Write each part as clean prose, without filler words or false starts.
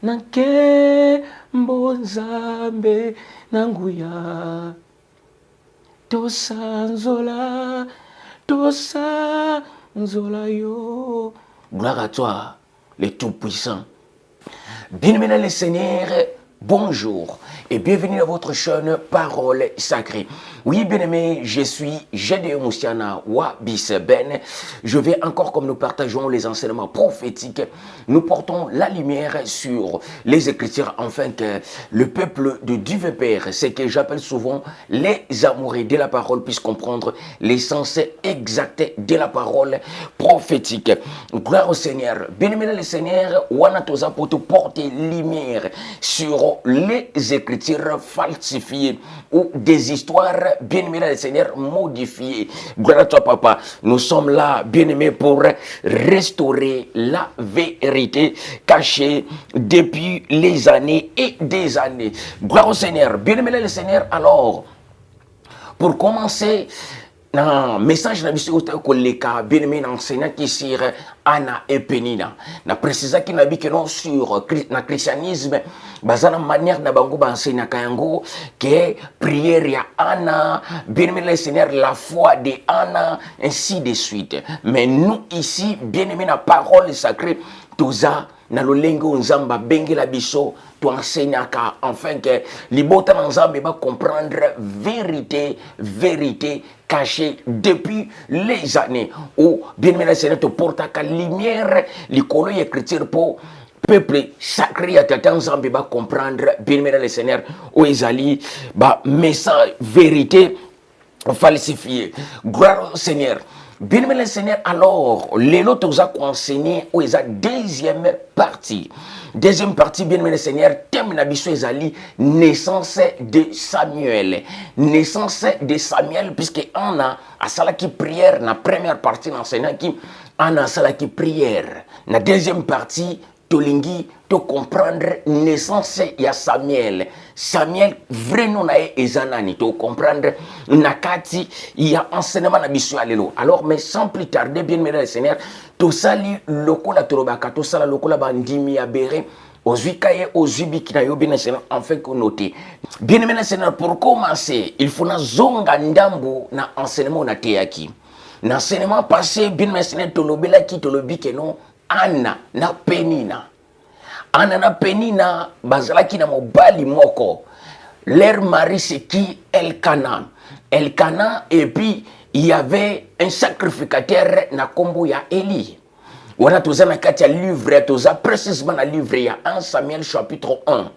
Nanke mbonzambe nanguya tosa nzola yo. Gloire à toi, le Tout-Puissant. Bien-aimés les Seigneurs, bonjour et bienvenue à votre chaîne Parole Sacrée. Oui, bien-aimés, je suis Gédéon Moussiana Wabis Ben. Je vais encore, comme nous partageons les enseignements prophétiques, nous portons la lumière sur les Écritures afin que le peuple de Dieu Père, ce que j'appelle souvent les amoureux de la parole, puissent comprendre l'essence exacte de la parole prophétique. Gloire au Seigneur. Bien-aimés les Seigneurs, Wanatosa pour te porter lumière sur les Écritures falsifiées ou des histoires, bien-aimés les Seigneurs, modifiées. Gloire à toi, Papa. Nous sommes là, bien-aimés, pour restaurer la vérité cachée depuis les années et des années. Gloire au Seigneur. Bien-aimés les Seigneurs, alors, pour commencer, na message na biso koleka bien-aimé na enseignant qui sur Anna et Penina na précisa ki na bi que non sur na christianisme bazana manière na bango ba enseignant kayango que prière ya Anna, bien-aimé le Seigneur, la foi de Anna, ainsi de suite. Mais nous ici, bien-aimé na parole sacrée, toza na lolengo nzamba bengi la biso to enseignaka afin que libota nzambe ba comprendre vérité cachée depuis les années où bien-aimé le Seigneur te porte à lumière likolo écriture pour peuple sacré à tata nzambe ba comprendre bien-aimé le Seigneur où ezali ba message vérité falsifié. Gloire au Seigneur. Bien-aimé le Seigneur, alors, les lots nous a enseigné où est la deuxième partie. Deuxième partie, bien-aimé le Seigneur, thème n'abissou ezali naissance de Samuel. Naissance de Samuel, puisque on a à cela qui prière, la première partie l'enseignant qui on a cela qui prière. La deuxième partie, tolingi to comprendre naissance ya Samuel. Samuel vrai nom na ezanani to comprendre nakati ya enseignement na biso alelo. Alors mais sans plus tarder, bien mesdames et seigneurs, to sali lokola torobaka to sala lokola bandimi ya bere ozuikaye ozubiki na yo bien seigneur enfin que noter. Bien mesdames et seigneurs, pour commencer, il faut na zonga ndambo na enseignement na teyaki. Na enseignement passé, bien mesdames et seigneurs, to lobela ki to lobike non Anna na Penina. Anna na Penina bazalaki na mobali moko. Leur mari c'est qui? Elkana. Elkana, et puis il y avait un sacrificateur na kombo ya Eli. Wana toza na kati ya livre, toza précisément na livre ya 1 Samuel chapitre 1.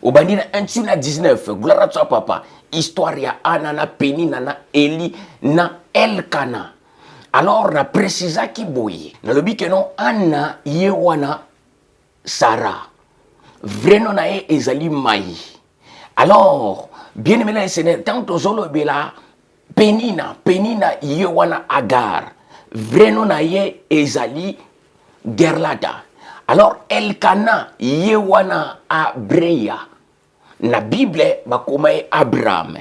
Au bandina 1 à 19, gloire à toi papa. Histoire ya Anna na Penina na Eli na Elkana. Alors, na précisa ki boye. Na lobi que non, Anna yewana Sarah. Vrai non na ye ezali mai. Alors, bien aimé le Seigneur, tant tozolo bela Penina yewana Agar. Vrai non na ye ezali Gerlada. Alors, Elkana yewana Abreya. Na Bible bakomaye Abraham.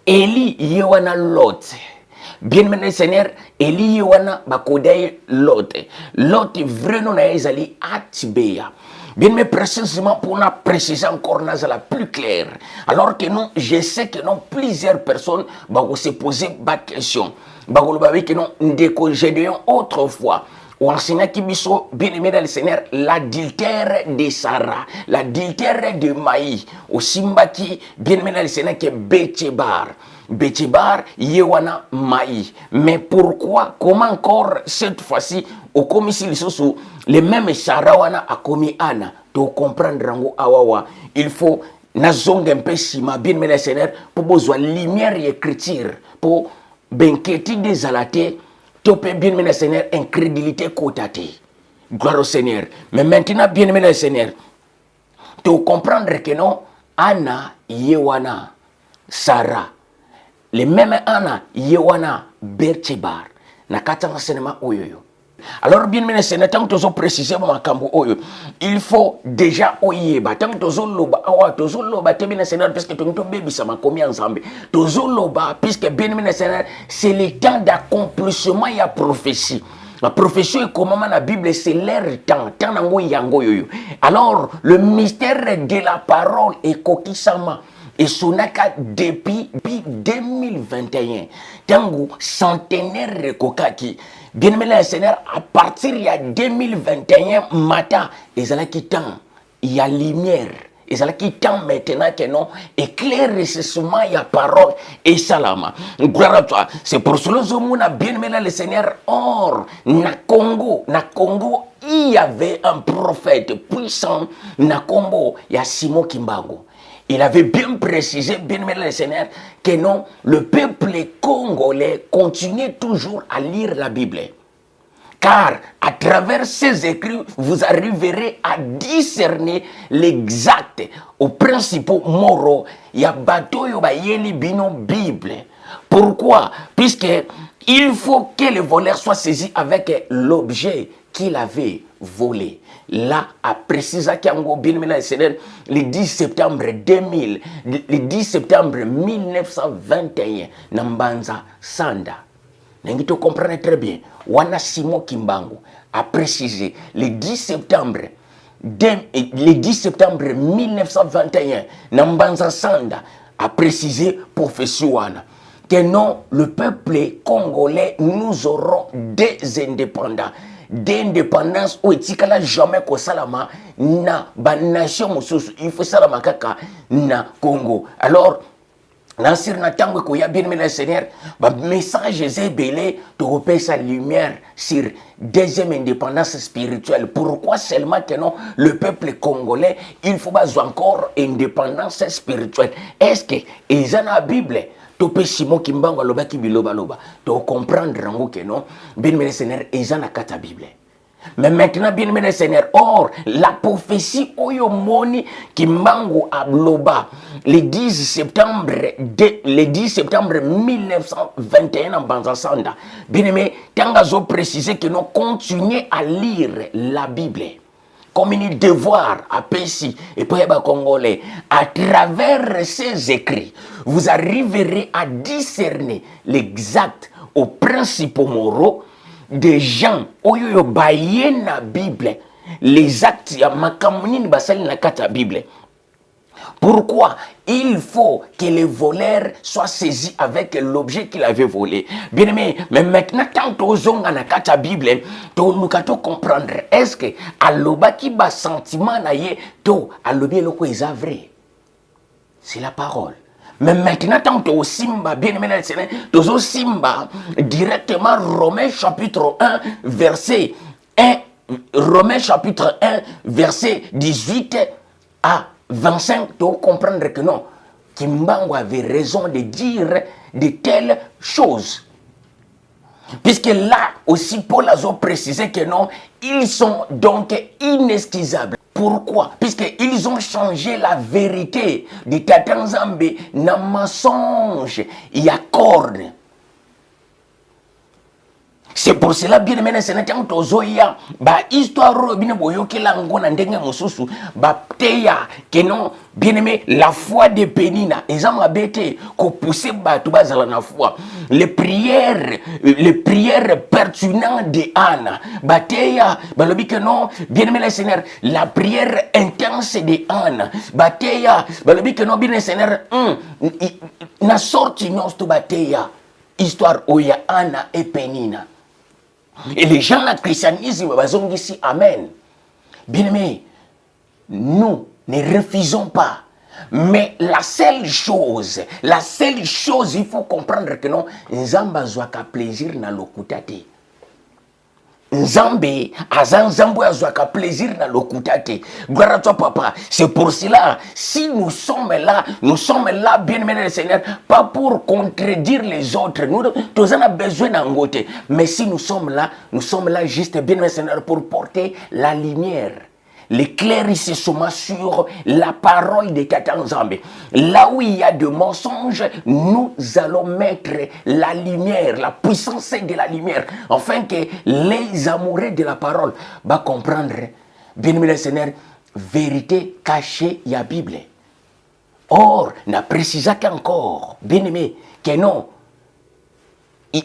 Eli yewana Lot. Bien aimé Seigneur, Eli wana bakodai Lot. Lot vraiment na ezali Atibea. Bien mais précisément pour na préciser encore na la plus claire. Alors que non, je sais que non plusieurs personnes vont se poser la question. Bagolo babi que non ndeko Gédéon autrefois. Ou enseignant qui biso bien aimé dans le Seigneur l'adultère de Sarah, l'adultère de Maï. Au Simbaki bien aimé dans le Seigneur qui est Betchebar, yewana Maï. Mais pourquoi, comment encore cette fois-ci, au commissaire sous les mêmes Sarawana a commis Anna, de comprendre rango awawa, il faut nazong un peu sima bien mais le Seigneur pour besoin lumière et écriture pour benqueти des alatés, topé bien mais le Seigneur incrédulité côté. Gloire au Seigneur. Mais maintenant bien mais le Seigneur, de comprendre que non Anna yewana Sarah. Les mêmes Anna yewana Berchebar na kata enseignement oyoyo. Alors bien mais c'est tant que préciser makambo oyo. Il faut déjà oyeba tant que loba awa loba te bien Seigneur parce que to bébé ça m'a commis ensemble. Loba puisque bien mais c'est le temps d'accomplissement ya prophétie. La prophétie est comme la Bible, c'est leur temps. Alors, le mystère de la parole est kokisama. Et sonaka depuis 2021. Tango centenaire kokaki. Bien aimé le Seigneur, à partir de 2021 matin, ils allaient quitter. Il y a lumière. Ils allaient quitter maintenant que non. Éclaircissement, il y a parole et salama. Gloire à toi. C'est pour cela que nous avons bien aimé le Seigneur. Or, na Congo, il y avait un prophète puissant. Na Congo, il y a Simon Kimbangu. Il avait bien précisé, bien aimé le Seigneur, que non, le peuple congolais continue toujours à lire la Bible. Car à travers ces écrits, vous arriverez à discerner l'exact aux principaux moraux. Il y a bateau yeli bino Bible. Pourquoi? Puisque il faut que le voleur soit saisi avec l'objet qu'il avait volé. Là, à préciser qu'Ango bien le 10 septembre 2000, le 10 septembre 1921, Nambanza Sanda. Vous comprenez très bien. Wana Simon Kimbangu a précisé le 10 septembre 1921, Nambanza Sanda a précisé prophétie Wana que non, le peuple congolais, nous aurons des indépendants. D'indépendance ou etikala jamais ko salama na ba nation mususu il faut salama kaka na Congo. Alors Nansir na tango ko ya bien le Seigneur ba message zébélé to repère sa lumière sur deuxième indépendance spirituelle. Pourquoi seulement que non le peuple congolais il faut pas encore indépendance spirituelle? Est-ce que ils ont la Bible? Topé Simon Kimbangu aloba ki biloba loba to comprendre rango que non bien le Seigneur ils ont la carte Bible. Mais maintenant bien le Seigneur, or la prophétie oyo moni Kimbangu abloba le 10 septembre 1921 en Banzasanda. Bien aimé, tangazo précisé que nous continuons à lire la Bible. Comme un devoir à Pessi et pour les Congolais, à travers ces écrits, vous arriverez à discerner l'exact aux principaux moraux des gens oyo baye na Bible, les actes ya makamuni basali na kata Bible. Pourquoi? Il faut que le voleur soit saisi avec l'objet qu'il avait volé. Bien aimé, mais maintenant, tant que nous avons la Bible, nous devons comprendre. Est-ce que aloba qui ba sentiment na ye, to alobi eloko eza vrai? C'est la parole. Mais maintenant, tant que Simba, bien aimé, nous Simba directement Romains chapitre 1, verset 1, Romains chapitre 1, verset 18 à 25, tu comprendre que non, Kimbangu avait raison de dire de telles choses. Puisque là aussi, Paul a précisé que non, ils sont donc inesquisables. Pourquoi? Puisqu'ils ont changé la vérité de Tata Nzambe na mensonge et accorde. C'est pour cela, bien aimé, c'est un tozoya, ba histoire bien boyoke lango na ndenge mususu, ba teya que non, bien aimé, la foi de Pénina, ils ont abété, qu'on poussait ba tout bas à la foi. Les prières pertinentes de Anna, ba teya, ba lobi que non, bien aimé le Seigneur, la prière intense de Anna, ba teya, ba lobi que non, bien aimé le Seigneur, na sorti non sto ba teya, histoire oya Anna et Pénina. Et les gens dans le christianisme, ils ont dit Amen. Bien aimé, nous ne refusons pas. Mais la seule chose, il faut comprendre que non, Nzamba zwaka plaisir na lokutate. Nzambe, Azanzambo azwaka plaisir na lokutate. Gloire à toi, papa. C'est pour cela, si nous sommes là, bien aimé le Seigneur, pas pour contredire les autres. Nous en avons besoin d'un côté. Mais si nous sommes là juste, bien aimé le Seigneur, pour porter la lumière. L'éclaircissement sur la parole de Tata Nzambe. Là où il y a de mensonges, nous allons mettre la lumière, la puissance de la lumière, afin que les amoureux de la parole va comprendre, bien aimé le Seigneur, vérité cachée, il y a Bible. Or, n'a précisé qu'encore, bien aimé, que non,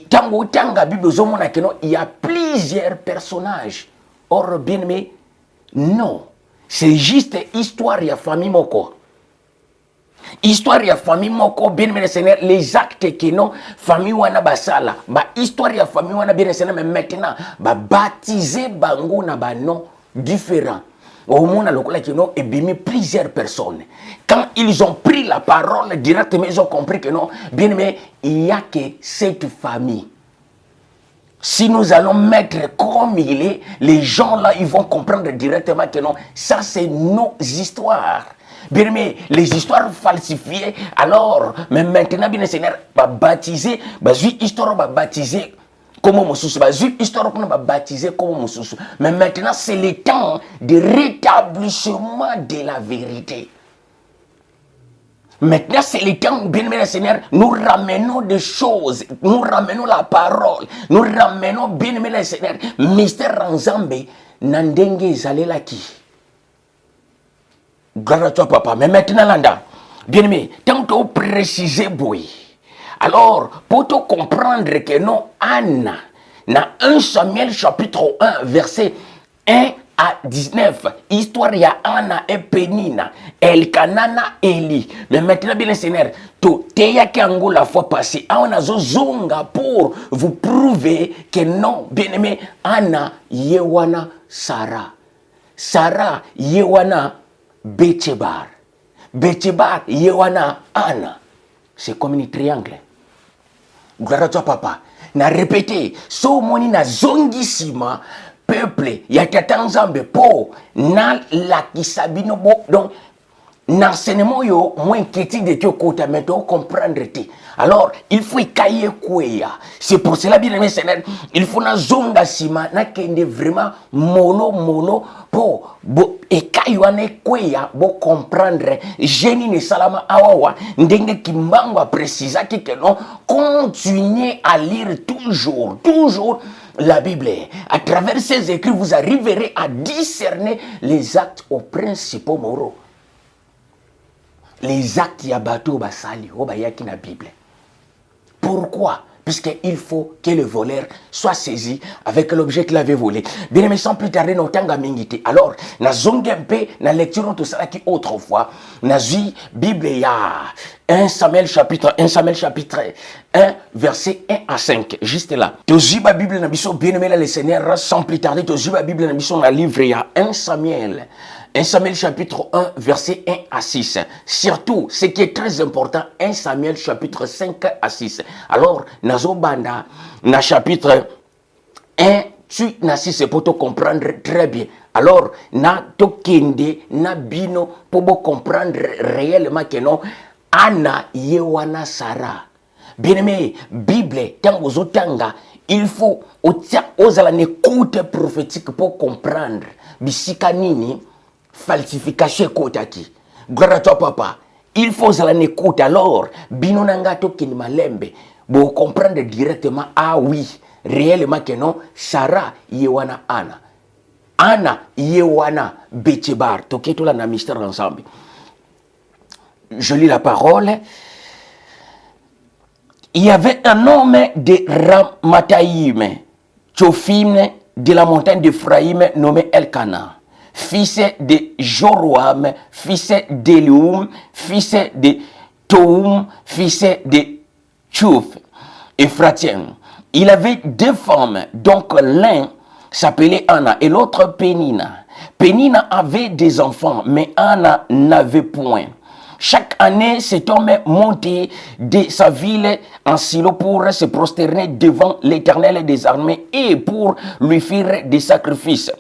Tango tanga Bible zomona que non, il y a plusieurs personnages. Or bien aimé, non, c'est juste histoire ya famille moko. Histoire ya famille moko bien aimé Seigneur, les actes que non famille wana basala, ba histoire ya famille wana bien Seigneur, mais maintenant ba baptiser bango na ba nom différent. Au monde lokola que non et bimi plusieurs personnes. Quand ils ont pris la parole directement, ils ont compris que non, bien aimé, il n'y a que cette famille. Si nous allons mettre comme il est, les gens là, ils vont comprendre directement que non, ça c'est nos histoires. Bien aimé, les histoires falsifiées, alors, mais maintenant, bien Seigneur, va baptiser, va histoire va baptiser comme Moussous, va histoire va baptiser comme Moussous. Mais maintenant, c'est le temps de rétablissement de la vérité. Maintenant, c'est le temps où, bien aimé Seigneur, nous ramenons des choses, nous ramenons la parole, nous ramenons, bien aimé le Seigneur, mystère Nzambe, Nandenge Zalelaki. Grâce à toi, papa. Mais maintenant, Landa, bien aimé, tant que préciser, boy. Alors, pour te comprendre que non, Anna, dans 1 Samuel chapitre 1, verset 1 à 19, histoire il y a Anna et Pénina, Elkanana Eli. Mais maintenant, bien le Seigneur, tout est la fois passée, on a zonga pour vous prouver que non, bien aimé, Anna, Yewana, Sarah. Sarah, Yewana, Betchebar. Betchebar, Yewana, Anna. C'est comme un triangle. Gloire à toi, papa. Na répété, so moni na zongisima. Peuple, il y a Nzambe po na la kisabino bo donc n'enseignement yo moins inquiétude de tu côté mais tu comprendre te. Alors il faut cailler quoi. C'est pour cela bien aimé Seigneur, il faut na zonga sima na kende vraiment mono po bo e kaywane quoi bo comprendre génie ne salama awawa ndenge kimbango précisa que non continuez à lire toujours la Bible. À travers ces écrits, vous arriverez à discerner les actes aux principaux moraux. Les actes yabato basali obayaki na Bible. Pourquoi? Puisqu'il faut que le voleur soit saisi avec l'objet qu'il avait volé. Bien aimé, sans plus tarder, nous tanga mingité. Alors, na zongempe, na lecture tout ça qui autrefois, na zi Bible ya 1 Samuel chapitre 1 verset 1 à 5. Juste là. Tu la Bible na biso bien aimé le Seigneur, sans plus tarder, tu la Bible na biso na livre ya 1 Samuel chapitre 1, verset 1 à 6. Surtout, ce qui est très important, 1 Samuel chapitre 5 à 6. Alors, nazo banda, na chapitre 1, tu na 6 pour te comprendre très bien. Alors, na to kende, na bino, pour comprendre réellement que non, Anna Yewana Sarah. Bien aimé, Bible, tango zotanga, il faut osala écoute prophétique pour comprendre. Bisika nini, falsification kotaki. Gloire à toi, papa. Il faut la écoute. Alors, binonangato malembe. Vous comprendre directement, ah oui, réellement que non, Sarah yewana Anna. Anna yewana Betchebar. Toketo la na mystère ensemble. Je lis la parole. Il y avait un homme de Ramataïm, Tchophim, de la montagne d'Ephraïm, nommé Elkana, fils de Joram, fils d'Elium, fils de Toum, fils de Tchouf, Ephratien. Il avait deux femmes, donc l'un s'appelait Anna et l'autre Pénina. Pénina avait des enfants, mais Anna n'avait point. Chaque année, cet homme montait de sa ville en Silo pour se prosterner devant l'Éternel des armées et pour lui faire des sacrifices.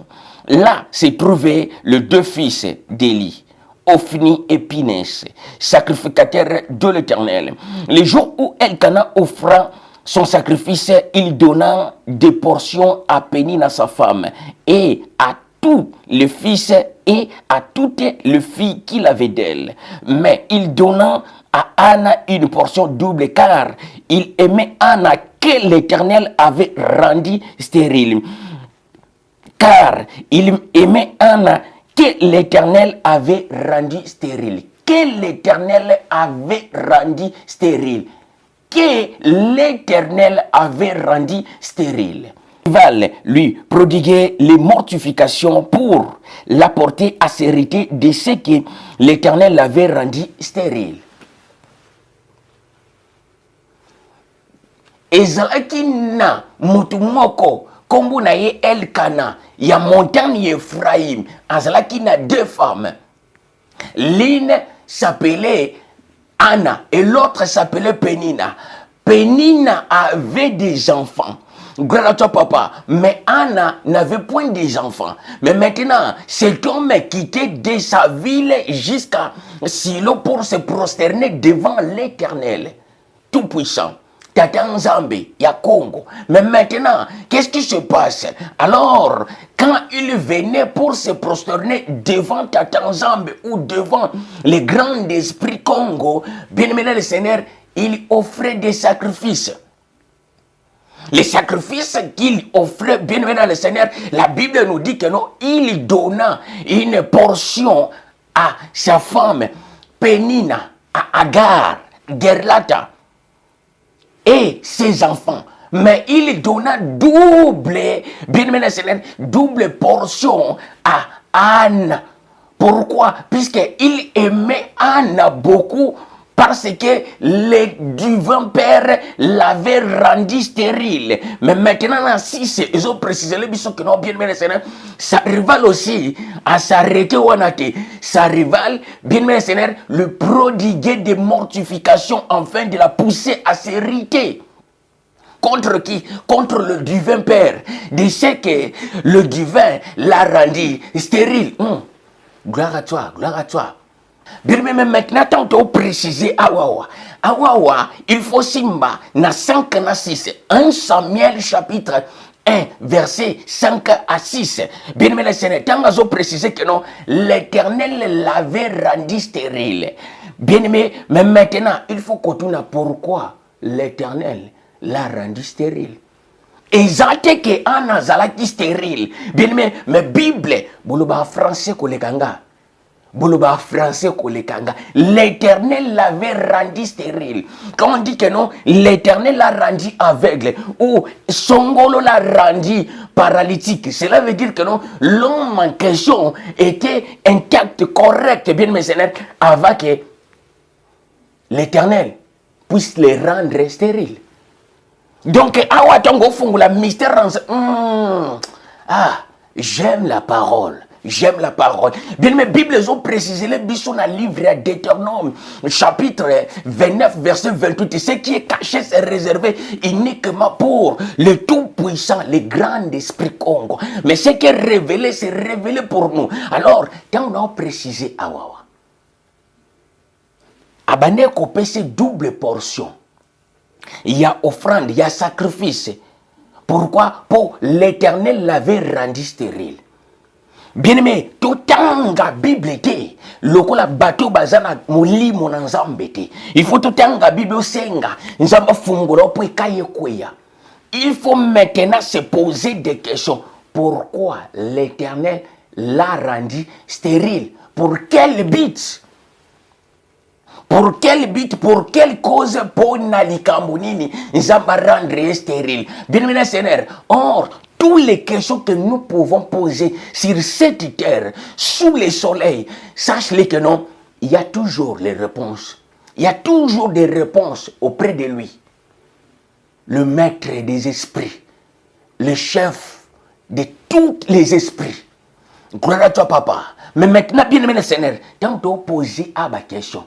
Là se trouvaient les deux fils d'Élie, Ophni et Pinès, sacrificateurs de l'Éternel. Les jours où Elkana offra son sacrifice, il donna des portions à Pénina sa femme et à tous les fils et à toutes les filles qu'il avait d'elle. Mais il donna à Anna une portion double car il aimait Anna que l'Éternel avait rendue stérile. Car il aimait Anna que l'Éternel avait rendu stérile. Que l'Éternel avait rendu stérile. que l'Éternel avait rendu stérile. Va lui prodiguer les mortifications pour l'apporter à s'hériter de ce que l'Éternel avait rendu stérile. Ezalaki na mutu moko kombo na ye Elkana ya montagne Ephraim, azalaki na deux femmes. L'une s'appelait Anna et l'autre s'appelait Pénina. Pénina avait des enfants. Gloire à toi, papa. Mais Anna n'avait point des enfants. Mais maintenant, cet homme quittait de sa ville jusqu'à Silo pour se prosterner devant l'Éternel Tout-Puissant. Tata Nzambe, ya Congo. Mais maintenant, qu'est-ce qui se passe? Alors, quand il venait pour se prosterner devant Tata Nzambe ou devant les grands esprits Congo, bien aimé le Seigneur, il offrait des sacrifices. Les sacrifices qu'il offrait, bien aimé le Seigneur, la Bible nous dit que non, il donna une portion à sa femme, Pénina, à Agar, Gerlata, et ses enfants. Mais il donna double, bien aimé le Seigneur, double portion à Anne. Pourquoi? Puisqu'il aimait Anne beaucoup, parce que le divin Père l'avait rendu stérile. Mais maintenant, si ils ont précisé le que non, bien aimé le Seigneur, sa rivale aussi à s'arrêter au Anate. Sa rivale, bien aimé le Seigneur, le prodiguer des mortifications afin de la pousser à s'hériter. Contre qui? Contre le divin Père. De ce que le divin l'a rendu stérile. Gloire à toi, gloire à toi. Bien, mais maintenant, tant qu'on préciser, Awawa, il faut simba, na 5 na 6, 1 Samuel chapitre 1, verset 5 à 6. Bien, mais le Seigneur, tant qu'on préciser que non, l'Éternel l'avait rendu stérile. Bien, mais maintenant, il faut qu'on tourne pourquoi l'Éternel l'a rendu stérile. Exacte que Anna zalaki stérile. Bien, mais Bible, boloba français kolekanga. Boloba français kolekanga. L'Éternel l'avait rendu stérile. Quand on dit que non, l'Éternel l'a rendu aveugle ou Songolo l'a rendu paralytique, cela veut dire que non, l'homme en question était intact, correct, bien mes seigneurs, avant que l'Éternel puisse les rendre stériles. Donc, la mystère. J'aime la parole. J'aime la parole. Bien, mes Bibles ont précisé les bisous dans le livre d'Éternome, chapitre 29, verset 28. Ce qui est caché, c'est réservé uniquement pour le Tout-Puissant, le grand esprit Congo. Mais ce qui est révélé, c'est révélé pour nous. Alors, quand on a précisé, abandonné qu'on peut ces double portion. Il y a offrande, il y a sacrifice. Pourquoi? Pour l'Éternel l'avait rendu stérile. Bien-aimé, tout tanga Bible était, lokola bateau bazana moli monanzambete. Il faut tout tanga Bible senga, nzamba funguro pour kaye kweya. Il faut maintenant se poser des questions. Pourquoi l'Éternel l'a rendu stérile? Pour quel but? Pour quel but, pour quelle cause, pour Nalikambounini, ils ont rendre stérile. Bien aimé Seigneur, or, toutes les questions que nous pouvons poser sur cette terre, sous le soleil, sache-les que non, il y a toujours les réponses. Il y a toujours des réponses auprès de lui. Le maître des esprits, le chef de tous les esprits. Gloire à toi, papa. Mais maintenant, bien aimé Seigneur, tant de poser à ma question,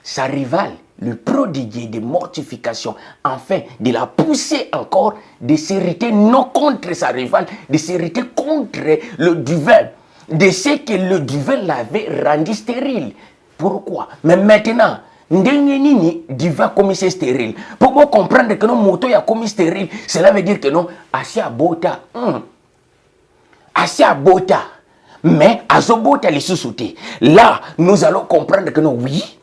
sa rivale lui prodiguer des mortifications afin de la pousser encore de s'irriter non contre sa rivale, de s'irriter contre le divin, de ce que le divin l'avait rendu stérile. Pourquoi? Mais maintenant, Ndengenini divin comme c'est stérile. Pour vous comprendre que nos motos a commis stérile, cela veut dire que non, assez à bota. Assez à bota. Mais à ce bota les sous-soutés. Là, nous allons comprendre que non, oui,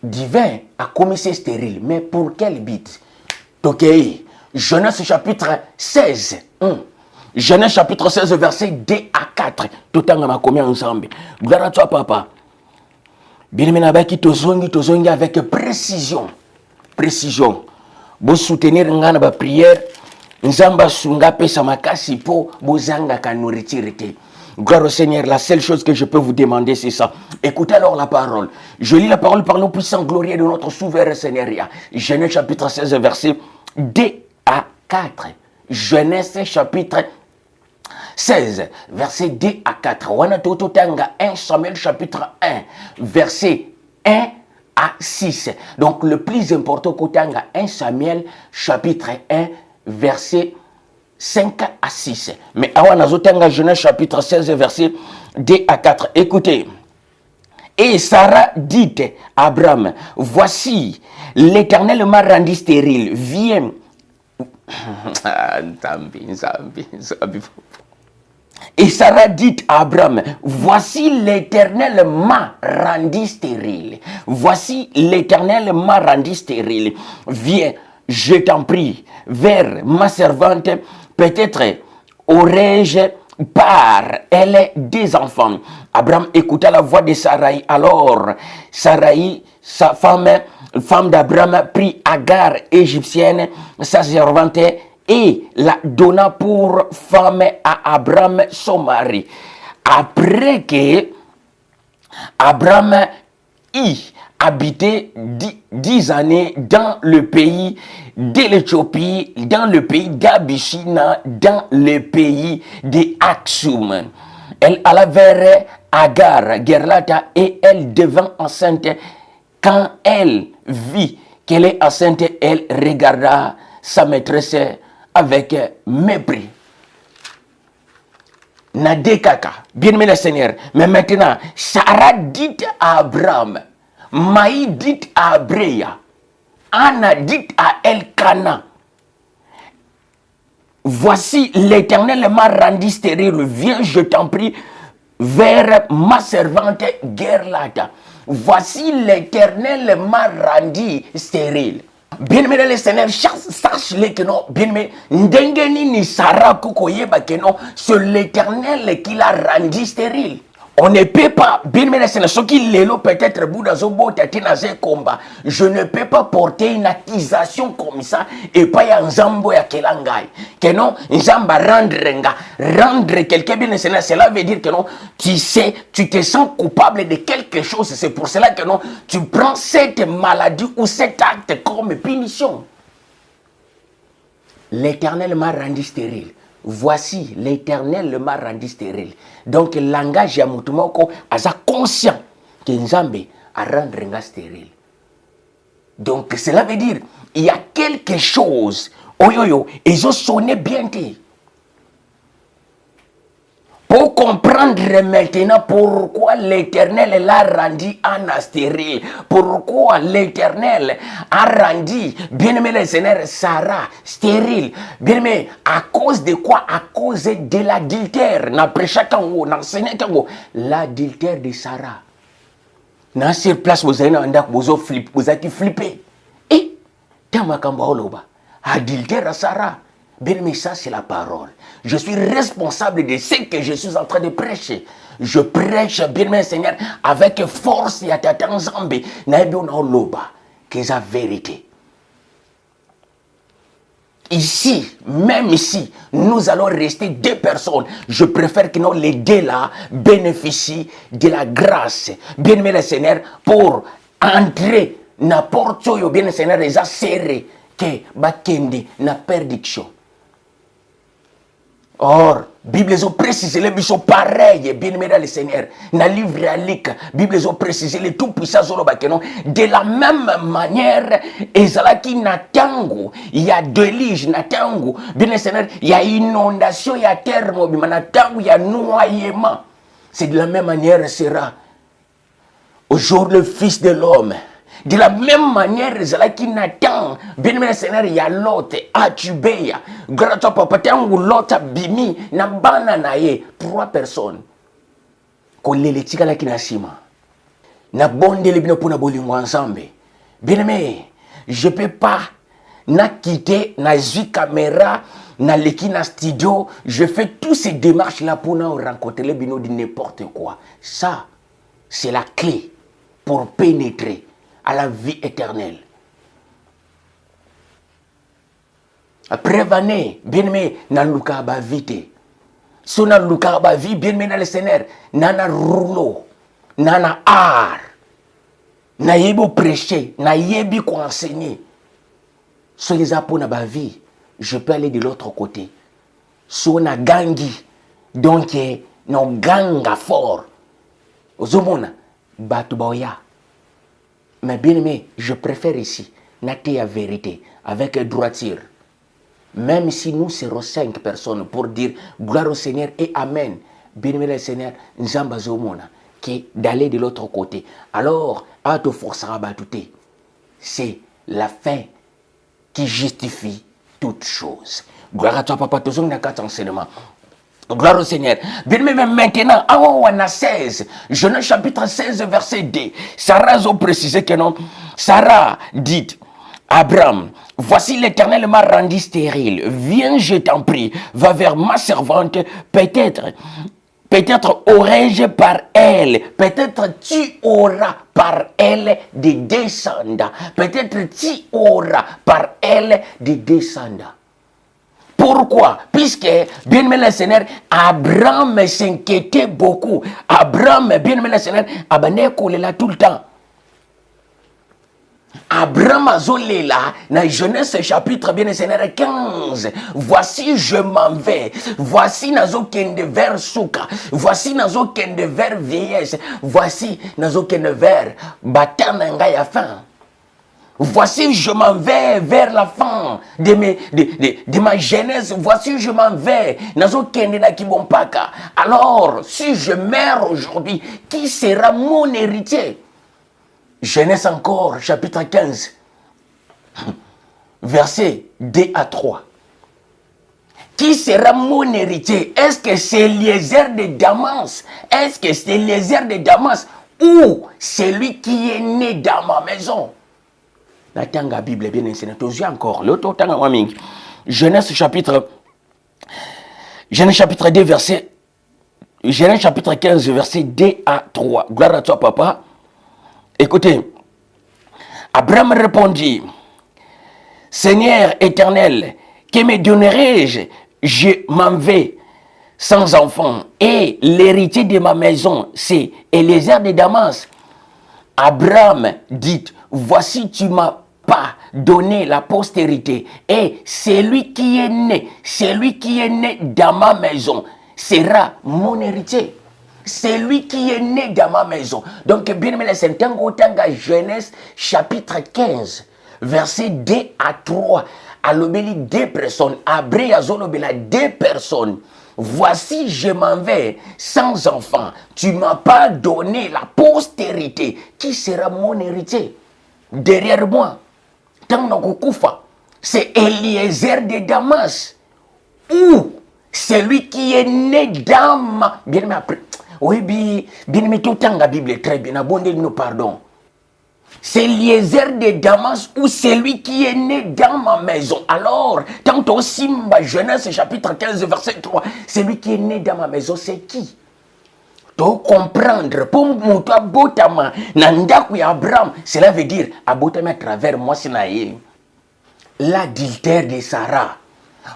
divin a commis stérile, mais pour quel but? Ok, Genèse chapitre 16. Genèse chapitre 16, verset 2 à 4. Tout le temps, on a commis ensemble. Gloire à toi, papa. Bien aimé, tozongi avec précision. précision. Vous soutenir ngana ba prière. Nzamba sunga pesa makasi po bozanga ka nourriture te. Gloire au Seigneur, la seule chose que je peux vous demander, c'est ça. Écoutez alors la parole. Je lis la parole par nos puissants glorieux de notre souverain Seigneur. Genèse chapitre 16, verset 2 à 4. Genèse chapitre 16, verset 2 à 4. Wana tototanga 1 Samuel chapitre 1, verset 1 à 6. Donc le plus important, kotanga 1 Samuel chapitre 1, verset 5 à 6. Mais awana zotanga Genèse chapitre 16, verset 2 à 4. Écoutez. Et Sarah dit à Abraham, voici, l'Éternel m'a rendu stérile. Viens. Et Sarah dit à Abraham, voici l'Éternel m'a rendu stérile. Voici l'Éternel m'a rendu stérile. Viens, je t'en prie, vers ma servante, peut-être aurais-je par elle des enfants. Abraham écouta la voix de Sarai. Alors Sarai, sa femme d'Abraham, prit Agar, égyptienne, sa servante, et la donna pour femme à Abraham, son mari. Après que Abraham y habitait 10 années dans le pays de l'Éthiopie, dans le pays d'Abyssinie, dans le pays d'Aksum. Elle alla vers Agar, Gerlata, et elle devint enceinte. Quand elle vit qu'elle est enceinte, elle regarda sa maîtresse avec mépris. Nadekaka, bien aimé le Seigneur. Mais maintenant, Sarah dit à Abraham, Maï dit à Abreya, Anna dit à Elkana, voici l'Éternel m'a rendu stérile, viens je t'en prie vers ma servante Gerlata. Voici l'Éternel m'a rendu stérile. Bien-aimé le Seigneur, sache-le que non, bien-aimé, Ndengeni ni Sarah Kukoyeba que non, c'est l'Éternel qui l'a rendu stérile. On ne peut pas, bien-aimé le Seigneur, ce qui l'élo peut-être combat, je ne peux pas porter une accusation comme ça et pas y Nzambo ya Kelangai. Que non, Nzamba rendre quelqu'un bien le Seigneur, cela veut dire que non, tu sais, tu te sens coupable de quelque chose, c'est pour cela que non, tu prends cette maladie ou cet acte comme punition. L'Éternel m'a rendu stérile. Voici, l'Éternel m'a rendu stérile. Donc, le langage ya mutumoko aza conscient que Nzambe a rendre stérile. Donc, cela veut dire, il y a quelque chose, ils ont sonné bien dit. Pour comprendre maintenant pourquoi l'Éternel l'a rendu en stérile, pourquoi l'Éternel a rendu, bien-aimé le Seigneur, Sarah stérile, bien-aimé, à cause de quoi? À cause de l'adultère. L'adultère de Sarah. Dans cette place, vous avez flippé. Et, adultère à Sarah. Bien aimé, ça c'est la parole. Je suis responsable de ce que je suis en train de prêcher. Je prêche, bien aimé Seigneur, avec force et à ta Nzambe. Que c'est la vérité. Ici, même ici, nous allons rester 2 personnes. Je préfère que nous, les 2 là, bénéficient de la grâce. Bien aimé le Seigneur, pour entrer n'importe où, bien le Seigneur, les a serrés. Que bakende na perdiction. Or, Bible ont précisé les bichons pareils, bien aimé dans le Seigneur. Dans le livre réalique, Bible ont précisé les tout puissants de la même manière, ezalaki na tango, il y a déluge na tango, bien le Seigneur, il y a inondation, il y a terme, na tango, il y a noyement. C'est de la même manière sera au jour le Fils de l'homme. De la même manière, qui n'attend, bien aimé Seigneur, il y a l'autre, Atubeya, grâce à papa, tangu l'autre bimi, na banana ye, 3 personnes. Kolele tika la kinasima. Na bonde le bino pona bolingo ensemble. Bien aimé, je peux pas na quitter na zui caméra na leki na studio, je fais tous ces démarches là pour nous rencontrer les bino de n'importe quoi. Ça, c'est la clé pour pénétrer à la vie éternelle. Prévenez, bien aimé, na luka ba vite. So na luka ba vie, bien aimé, dans le Seigneur, nana rouleau, nana art, na yebo prêcher, na yebi ko enseigner. Soyez là pour na vie, je peux aller de l'autre côté. So na gangi, donc no ganga fort. Ozomona, batu boya. Mais bien aimé, je préfère ici, naté à vérité, avec droiture. Même si nous serons 5 personnes pour dire gloire au Seigneur et Amen. Bien aimé le Seigneur, Nzamba Zomona, qui est d'aller de l'autre côté. Alors, à te forcer à battre, c'est la fin qui justifie toute chose. Gloire à toi, papa, tous les quatre enseignements. Gloire au Seigneur. Bien même maintenant, on a 16. Genèse chapitre 16, verset 2. Sarah a précisé que non. Sarah dit, Abraham, voici l'Éternel m'a rendu stérile. Viens, je t'en prie, va vers ma servante. Peut-être aurai-je par elle, peut-être tu auras par elle des descendants. Peut-être tu auras par elle des descendants. Pourquoi? Puisque, bien aimé le Seigneur, Abraham s'inquiétait beaucoup. Abraham, bien aimé le Seigneur, abandonné là tout le temps. Abraham azolela dans Genèse chapitre bien Seigneur 15. Voici je m'en vais. Voici nazo kende vers souka. Voici nazo kende vers vieillesse. Voici nazo kende vers batana ya fin. Voici je m'en vais vers la fin de ma jeunesse. Voici je m'en vais. Nazo kende na kibompaka. Alors si je meurs aujourd'hui, qui sera mon héritier? Genèse encore, chapitre 15, versets 2 à 3. Qui sera mon héritier? Est-ce que c'est Eliezer de Damas? Est-ce que c'est Eliezer de Damas? Ou celui qui est né dans ma maison? La tanga Bible bien enseignée. Tu encore. L'autre tanga waming. Genèse chapitre 2, verset. Genèse chapitre 15, verset 2 à 3. Gloire à toi, papa. Écoutez, Abraham répondit, Seigneur éternel, que me donnerai-je? Je m'en vais sans enfant et l'héritier de ma maison, c'est Eliezer de Damas. Abraham dit, voici tu m'as pas donné la postérité et celui qui est né dans ma maison sera mon héritier. C'est lui qui est né dans ma maison. Donc, bien aimé, c'est un Genèse chapitre 15, verset 2 à 3. Alobeli 2 personnes. Abré azolobela 2 personnes. Voici, je m'en vais sans enfant. Tu m'as pas donné la postérité. Qui sera mon héritier? Derrière moi, c'est Eliezer de Damas. Ou celui qui est né dans ma... Bien aimé, après. Oui, bien aimé, tout le Bible très bien. Abondez-nous pardon. C'est Eliezer de Damas ou celui qui est né dans ma maison. Alors, tant au Simba, Genèse chapitre 15, verset 3, celui qui est né dans ma maison, c'est qui? Tu comprendre, pour moi, abotama, nandaku Abraham, cela veut dire, abotama à travers moi, c'est l'adultère de Sarah.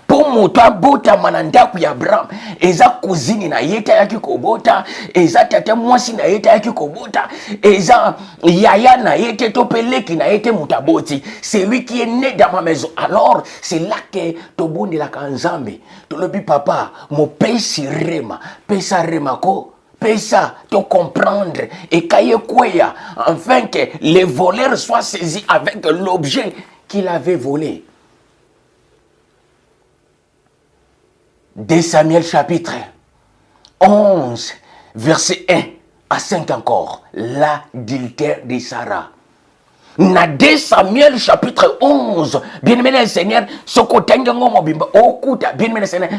Pour moto bota mananda ku Abraham eza cousine na yeta yaki kobota eza tata mwasi na yeta yaki kobota eza yaya na yete topeleki na yete mutaboti, c'est lui qui est né dans ma maison. Alors c'est là que tobondi la kanzambe tolobi papa mo pesi rema pesa rema ko pesa te comprendre et kaye kweya afin que les voleurs soient saisis avec l'objet qu'il avait volé. 2 Samuel chapitre 11, verset 1 à 5 encore. L'adultère de Sarah. Na 2 Samuel chapitre 11, bien aimé le Seigneur,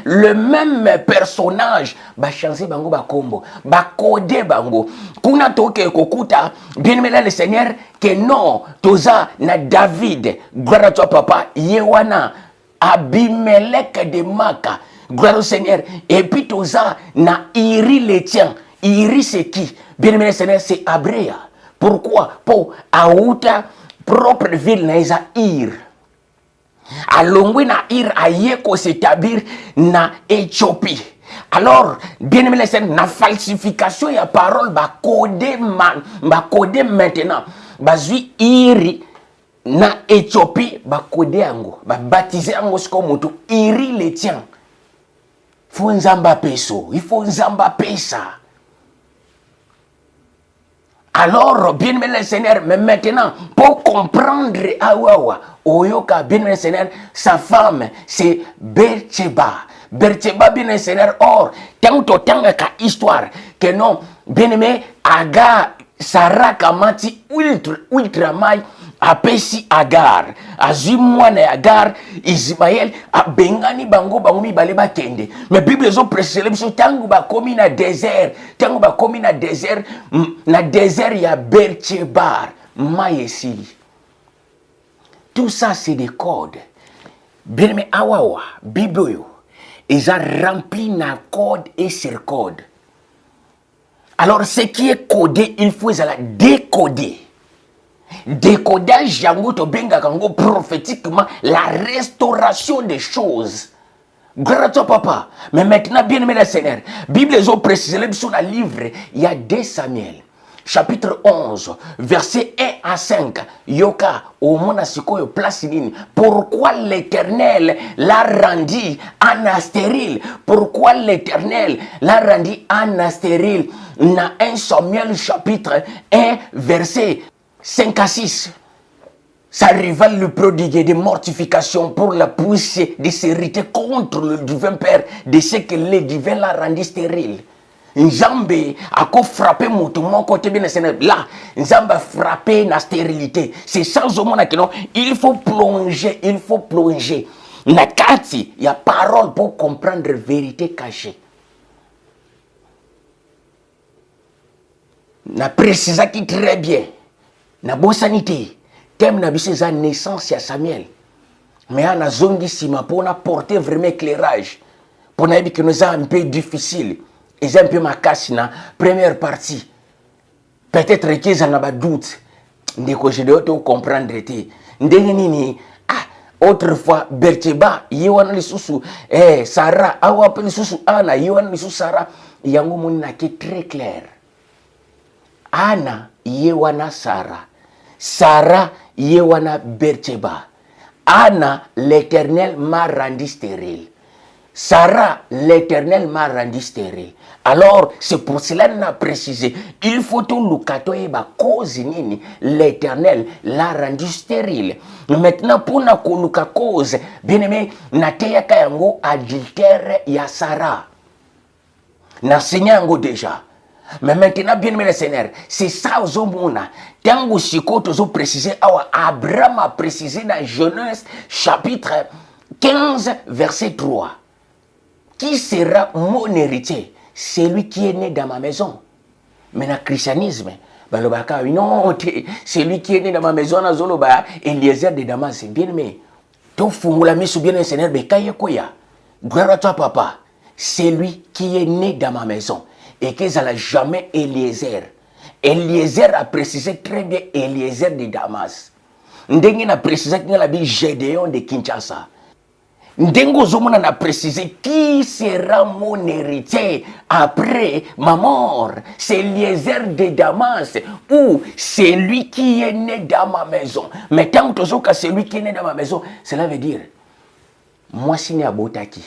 le même personnage, ba changer bango ba kombo, ba code bango. Kuna toke kokuta, bien aimé le Seigneur, que non, toza na David, gloire à toi papa, yewana, Abimelech de Maka. Gloire au Seigneur. Et puis tout ça, na Iri les tient. Iri c'est qui? Bien aimé le Seigneur, c'est Abrea. Pourquoi? Pour Aouta, propre ville, na isa Ir. alongwe na ir ayeko s'établir na Éthiopie. Alors, bien aimé les seigneurs, na falsification ya parole ba codé maintenant. Bazui iri na Éthiopie ba codé yango, ba baptisé yango siko mutu iri le tien. Faut nzamba peso, il faut nzamba pesa. Alors, bien aimé les seigneurs, mais maintenant, pour comprendre Awawa, Oyoka, bien aimé les seigneurs, sa femme, c'est Bercheba. Bercheba, bien aimé seigneur, or, tant ka histoire, que non, bien aimé, Aga, Sarah Kamati, ultra mai, apesi Agar, azui mwana Agar, Ismaël, abengani bango mibale bakende. Mais Bible zo précise biso tangu ba komi na désert, na désert ya Berchebar, Maïsili. Tout ça c'est des codes. Bien mais awawa, Bible yo, ils ont rempli na code et sur code. Alors ce qui est codé, il faut la décoder. Décodage yango to benga kango prophétiquement la restauration des choses. Gloire à toi papa. Mais maintenant bien aimé le Seigneur, Bible les ont précisé sur le livre, il y a 2 Samuel chapitre 11 verset 1 à 5. Yoka au monasiko place nini. Pourquoi l'Éternel l'a rendu anastérile? Pourquoi l'Éternel l'a rendu anastérile? Dans 1 Samuel chapitre 1 verset 5 à 6. Sa rival lui prodiguait des mortifications pour la pousser de s'irriter contre le divin Père, de ce que le divin l'a rendu stérile. Nzambe a frappé mon côté bien là. Nzambe a frappé la stérilité. C'est sans au monde que non. Il faut plonger. Nakati, il y a parole pour comprendre la vérité cachée. Na précise qui très bien. Na bonne sanité. Thème na biso za naissance ya Samuel. Mais ana zongi sima pour na porter vraiment éclairage. Pour na que nous a un peu difficile. Et un peu ma casse na première partie. Peut-être que ça n'a pas doute. Ndeko je dois te comprendre te. Ndenge nini autrefois Bercheba yewana lisusu Sarah awa pe lisusu Anna yewana lisusu Sarah yango moni na ki très clair. Anna yewana Sarah yewana Bercheba. Anna, l'Éternel m'a rendu stérile. Sarah, l'Éternel m'a rendu stérile. Alors, c'est pour cela qu'on a précisé. Il faut tout le ba cause nini l'Éternel l'a rendu stérile. Maintenant, pour na koluka cause, bien aimé, na teya kayango adultère ya Sarah. Na yango déjà. Mais maintenant, bien aimé le Seigneur, c'est ça aux hommes. Tango Siko tozo précisé, Abraham a précisé dans Genèse chapitre 15, verset 3. Qui sera mon héritier? Celui qui est né dans ma maison. Mais dans le christianisme, non, celui qui est né dans ma maison, Eliezer de Damas, bien aimé. Ton fumula misu bien le Seigneur, gloire à toi, papa. Celui qui est né dans ma maison. Et que ça n'a jamais Eliezer. Eliezer a précisé très bien Eliezer de Damas. Ndengi a précisé qu'il y a Gédéon de Kinshasa. Ndengo Zomona a précisé qui sera mon héritier après ma mort. C'est Eliezer de Damas ou celui qui est né dans ma maison. Mais tant que celui qui est né dans ma maison, cela veut dire moi si ne abotaki.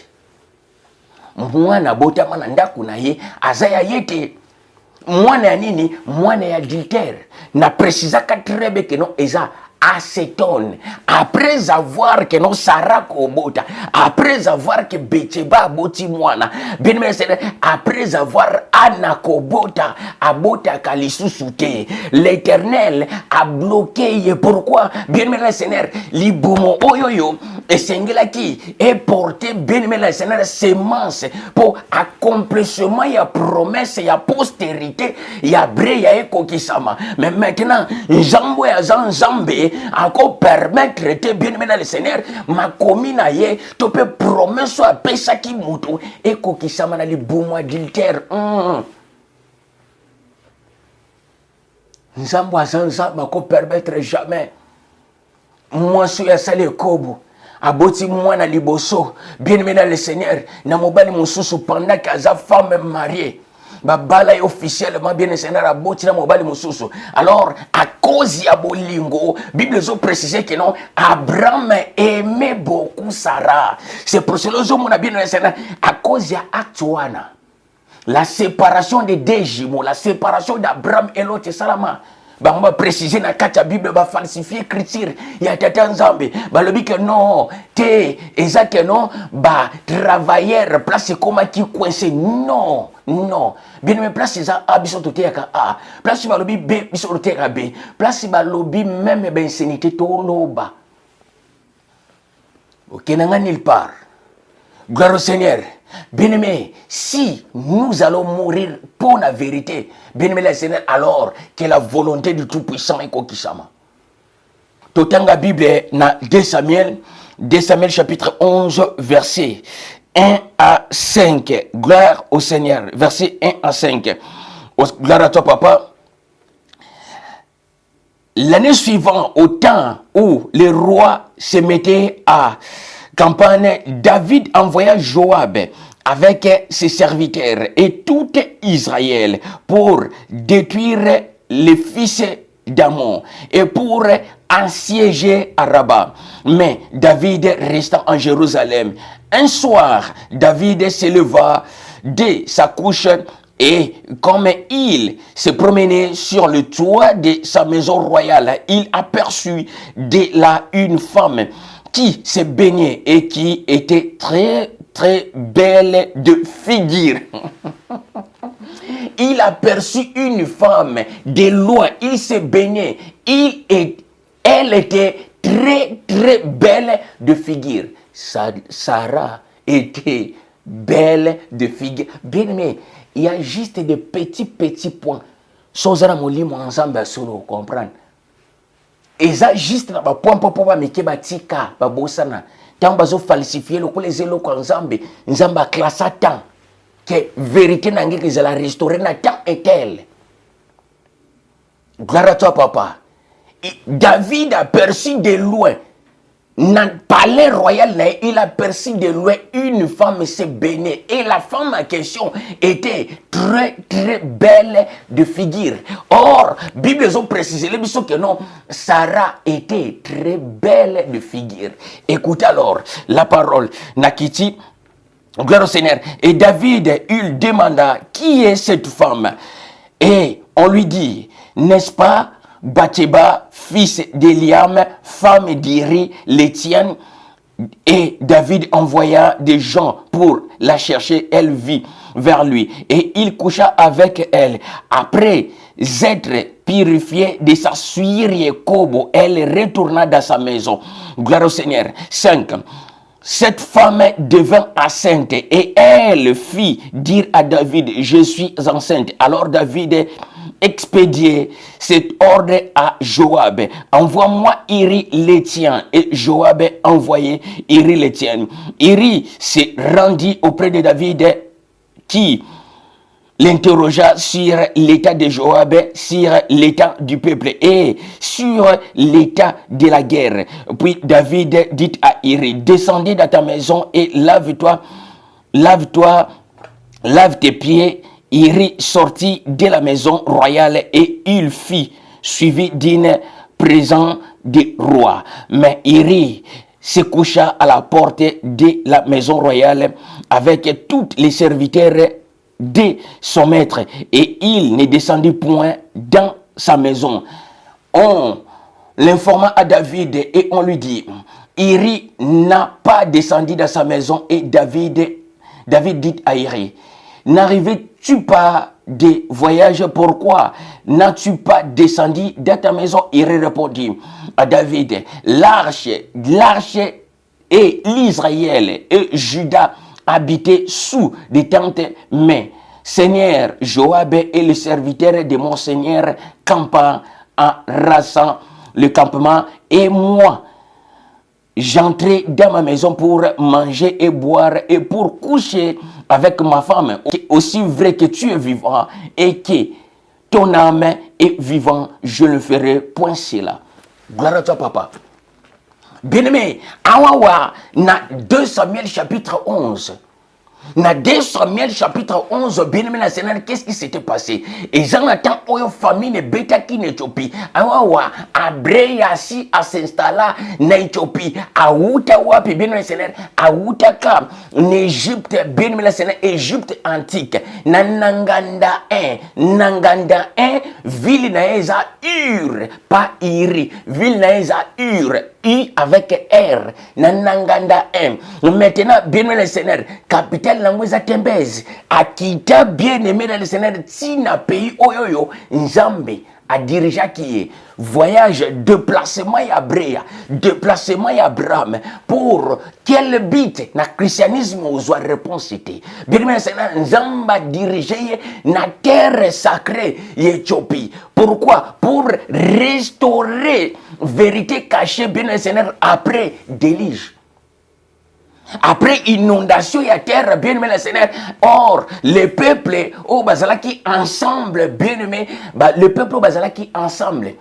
Mwana bota mana ndaku na ye azaya yete mwana ya nini mwana ya adultère na précisa ka très bien que non eza acétone après avoir que non Sarah kobota après avoir que Betcheba boti mwana bien mais après avoir Anna kobota abota kalisusu te l'Éternel a bloqué. Pourquoi bien mais Seigneur libomo oyoyo et sengela qui est porté bien mais le Seigneur semence pour accomplissement ya promesse ya postérité ya bre ya ekokisama. Mais maintenant Nzambo ya Nzambe encore permettre de bien mais le Seigneur ma commune ye to pe promesse a pesa ki mutu ekokisama na libomo adultère. Nzambo a Nzambe ko permettre jamais moi suis à ça le kobo aboti mwana liboso, bien-aimé dans le Seigneur, na mobali mususu pendant qu'aza femme mariée. Babala est officiellement bien Seigneur aboti na mobali mususu. Alors à cause ya bolingo, Bible a précisé que non, Abraham aimait beaucoup Sarah. C'est pour cela que mon bien Seigneur à cause ya actuana. La séparation des deux jumeaux, la séparation d'Abraham et l'autre Salama. On va préciser dans la Bible, va falsifier l'écriture. Il y a tata nzambe. Ba lobi que non, te exact non, ba travailleur place comme qui coincé. Non, non. Bien mais place ça a biso to teka a. Place ba lobi b biso to teka b. Place ba lobi même ben sénité to loba. OK nanga nulle part. Gloire au Seigneur. Bien-aimé, si nous allons mourir pour la vérité, bien-aimé le Seigneur, alors que la volonté du Tout-Puissant est kokisama. Totanga Bible na 2 Samuel chapitre 11, verset 1 à 5. Gloire au Seigneur. Verset 1 à 5. Gloire à toi, papa. L'année suivante, au temps où les rois se mettaient à campagne, David envoya Joab avec ses serviteurs et tout Israël pour détruire les fils d'Ammon et pour assiéger Araba. Mais David resta en Jérusalem. Un soir, David se leva de sa couche et comme il se promenait sur le toit de sa maison royale, il aperçut de là une femme qui se baignait et qui était très très belle de figure. Il aperçut une femme de loin, il se baignait, elle était très très belle de figure. Sarah était belle de figure. Bien aimé, il y a juste des petits points. Sozara molimo ensemble solo comprendre. Et ça juste na ba point pour me ke batika ba bosana. Tant bazo falsifier le les elo ko nzamba classe tant que vérité nangi que la restaurer na temps est tel. Gloire à toi papa. Et David a perçu de loin dans le palais royal, il a perçu de loin une femme se baigner. Et la femme en question était très très belle de figure. Or, Bible a précisé que non, Sarah était très belle de figure. Écoutez alors la parole. Nakiti, gloire au Seigneur. Et David, il demanda qui est cette femme. Et on lui dit, n'est-ce pas Bathsheba, fils d'Eliam, femme d'Iri, l'Étienne, et David envoya des gens pour la chercher. Elle vit vers lui et il coucha avec elle. Après être purifiée de sa souillure Kobo, elle retourna dans sa maison. Gloire au Seigneur. 5. Cette femme devint enceinte et elle fit dire à David, je suis enceinte. Alors David expédier cet ordre à Joab. Envoie-moi Iri l'Étienne. Et Joab envoyé Iri l'Étienne. Iri s'est rendu auprès de David qui l'interrogea sur l'état de Joab, sur l'état du peuple et sur l'état de la guerre. Puis David dit à Iri, descendez dans ta maison et lave-toi, lave tes pieds. Iri sortit de la maison royale et il fit suivi d'une présence des rois. Mais Iri se coucha à la porte de la maison royale avec tous les serviteurs de son maître et il ne descendit point dans sa maison. On l'informa à David et on lui dit, Iri n'a pas descendu dans sa maison. Et David dit à Iri, n'arrivais-tu pas de voyage? Pourquoi n'as-tu pas descendu dans ta maison? Il répondit à David, l'arche et l'Israël et Juda habitaient sous des tentes, mais Seigneur, Joab et le serviteur de mon Seigneur campant en rasant le campement et moi, j'entrais dans ma maison pour manger et boire et pour coucher avec ma femme. Aussi vrai que tu es vivant et que ton âme est vivant, je ne ferai point cela. Gloire à toi, papa. Bien-aimé, awawa na 2 Samuel chapitre 11. Na 2 Samuel chapitre 11, bien-aimé na Seigneur, qu'est-ce qui s'était passé? Et Jonathan, oyo famille ne beta qui n'Éthiopie. Awawa, Abreya si a s'installa na Éthiopie. Aouta wapi, bien-aimé Seigneur, Aouta ka, en Égypte, bien-aimé Seigneur, Égypte antique. Na Nanganda 1, ville na eza Ur, pas Iri, ville na eza Ur. I avec R, Nananganda M. Maintenant, bien-aimé le Seigneur, capitale Langweza Tembez, Akita, bien-aimé le Seigneur, Tina pays Oyoyo, Nzambe, a dirigé qui est voyage, déplacement à Bréa, déplacement à Abraham, pour quel but na christianisme aux réponse c'était. Bien-aimé le Seigneur, Nzamba a dirigé na terre sacrée, Éthiopie. Pourquoi? Pour restaurer vérité cachée, bien le Seigneur, après déluge. Après inondation, il y a terre, bien aimé le Seigneur. Or, le peuple au Bazalaki ensemble, bien aimé, le peuple au Bazalaki ensemble.